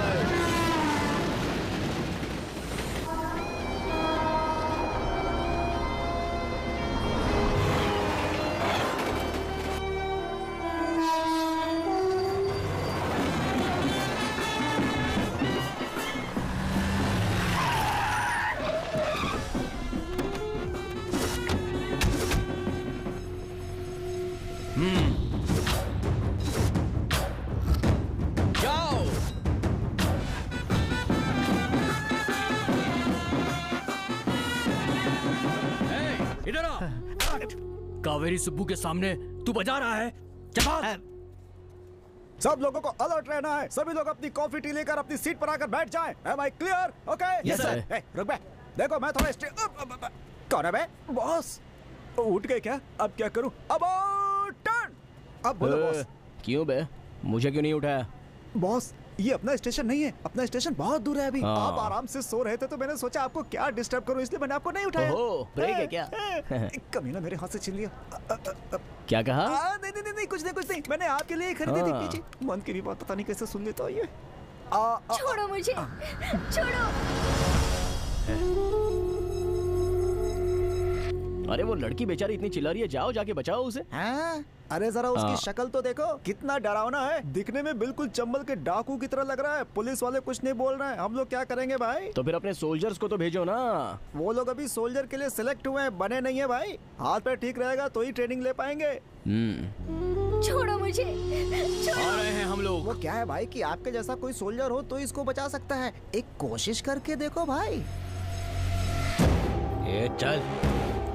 C: इधर आ। कावेरी सुब्बू के सामने तू बजा रहा है?
J: सब लोगों को अलर्ट रहना है। सभी लोग अपनी कॉफी टी लेकर अपनी सीट पर आकर बैठ जाएं। Am I clear? Okay?
B: Yes, sir.
J: रुक बे। देखो मैं थोड़ा कौन है बे? बॉस उठ गए क्या? अब क्या करूं? अब टर्न। अब बोलो बॉस।
B: क्यों बे, मुझे क्यों नहीं उठाया?
J: बॉस ये अपना स्टेशन नहीं है, अपना स्टेशन बहुत दूर है अभी। आप आराम से सो रहे थे तो मैंने सोचा आपको क्या डिस्टर्ब करूं, इसलिए मैंने आपको नहीं उठाया।
B: ओह, ब्रेक है क्या?
J: कमीना मेरे हाथ से छीन लिया।
B: क्या कहा?
J: नहीं कुछ नहीं। मैंने आपके लिए खरीदी थी। पीछे मन की भी बात पता नहीं कैसे सुन लेता ये।
K: छोड़ो मुझे, छोड़ो।
B: अरे वो लड़की बेचारी इतनी चिल्ला रही है, जाओ जाके बचाओ उसे।
J: हाँ? अरे जरा उसकी शक्ल तो देखो, कितना डरावना है। दिखने में बिल्कुल चंबल के डाकू की तरह लग रहा है। पुलिस वाले कुछ नहीं बोल रहे हैं, हम लोग क्या करेंगे भाई?
B: तो फिर अपने सोल्जर्स को तो भेजो ना।
J: वो लोग अभी सोल्जर के लिए सिलेक्ट हुए हैं, बने नहीं है भाई। हाथ पैर ठीक रहेगा तो ही ट्रेनिंग ले पाएंगे।
I: छोड़ो मुझे,
B: आ रहे हैं हम लोग।
J: वो क्या है भाई कि आपके जैसा कोई सोल्जर हो तो इसको बचा सकता है। एक कोशिश करके देखो भाई।
B: ये चल,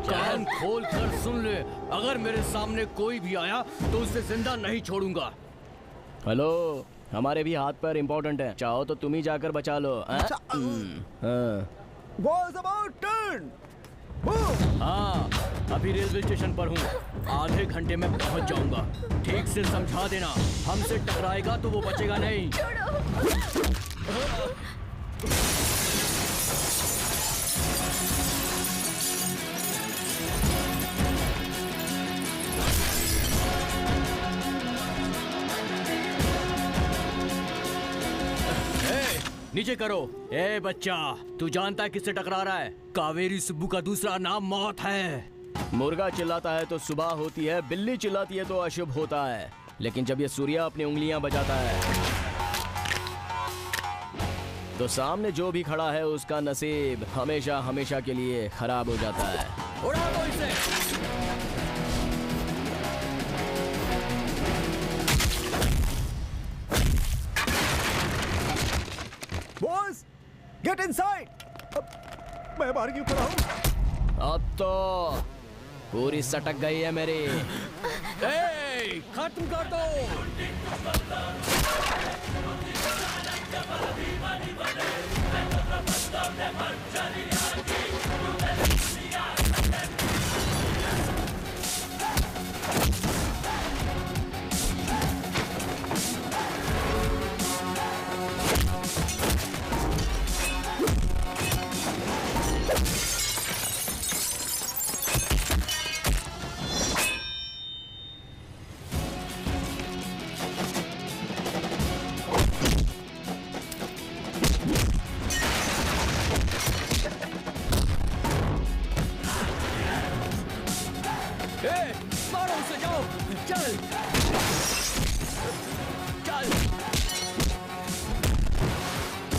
B: कान खोल कर सुन ले, अगर मेरे सामने कोई भी आया तो उसे जिंदा नहीं छोड़ूंगा। हेलो, हमारे भी हाथ पैर इम्पोर्टेंट हैं, चाहो तो तुम ही जाकर बचा लो।
J: Balls about turn.
B: हाँ, अभी रेलवे स्टेशन पर हूँ, आधे घंटे में पहुँच जाऊंगा। ठीक से समझा देना, हमसे टकराएगा तो वो बचेगा नहीं। नीचे करो। ए बच्चा, तू जानता है किससे टकरा रहा है? कावेरी सुब्बू का दूसरा नाम मौत है। मुर्गा चिल्लाता है तो सुबह होती है, बिल्ली चिल्लाती है तो अशुभ होता है, लेकिन जब ये सूर्या अपनी उंगलियां बजाता है तो सामने जो भी खड़ा है उसका नसीब हमेशा हमेशा के लिए खराब हो जाता है। उड़ा दो इसे।
J: Boys, get inside. मैं बाहर क्यों खड़ा हूँ?
B: अब तो पूरी सटक गई है मेरी। खत्म कर दो।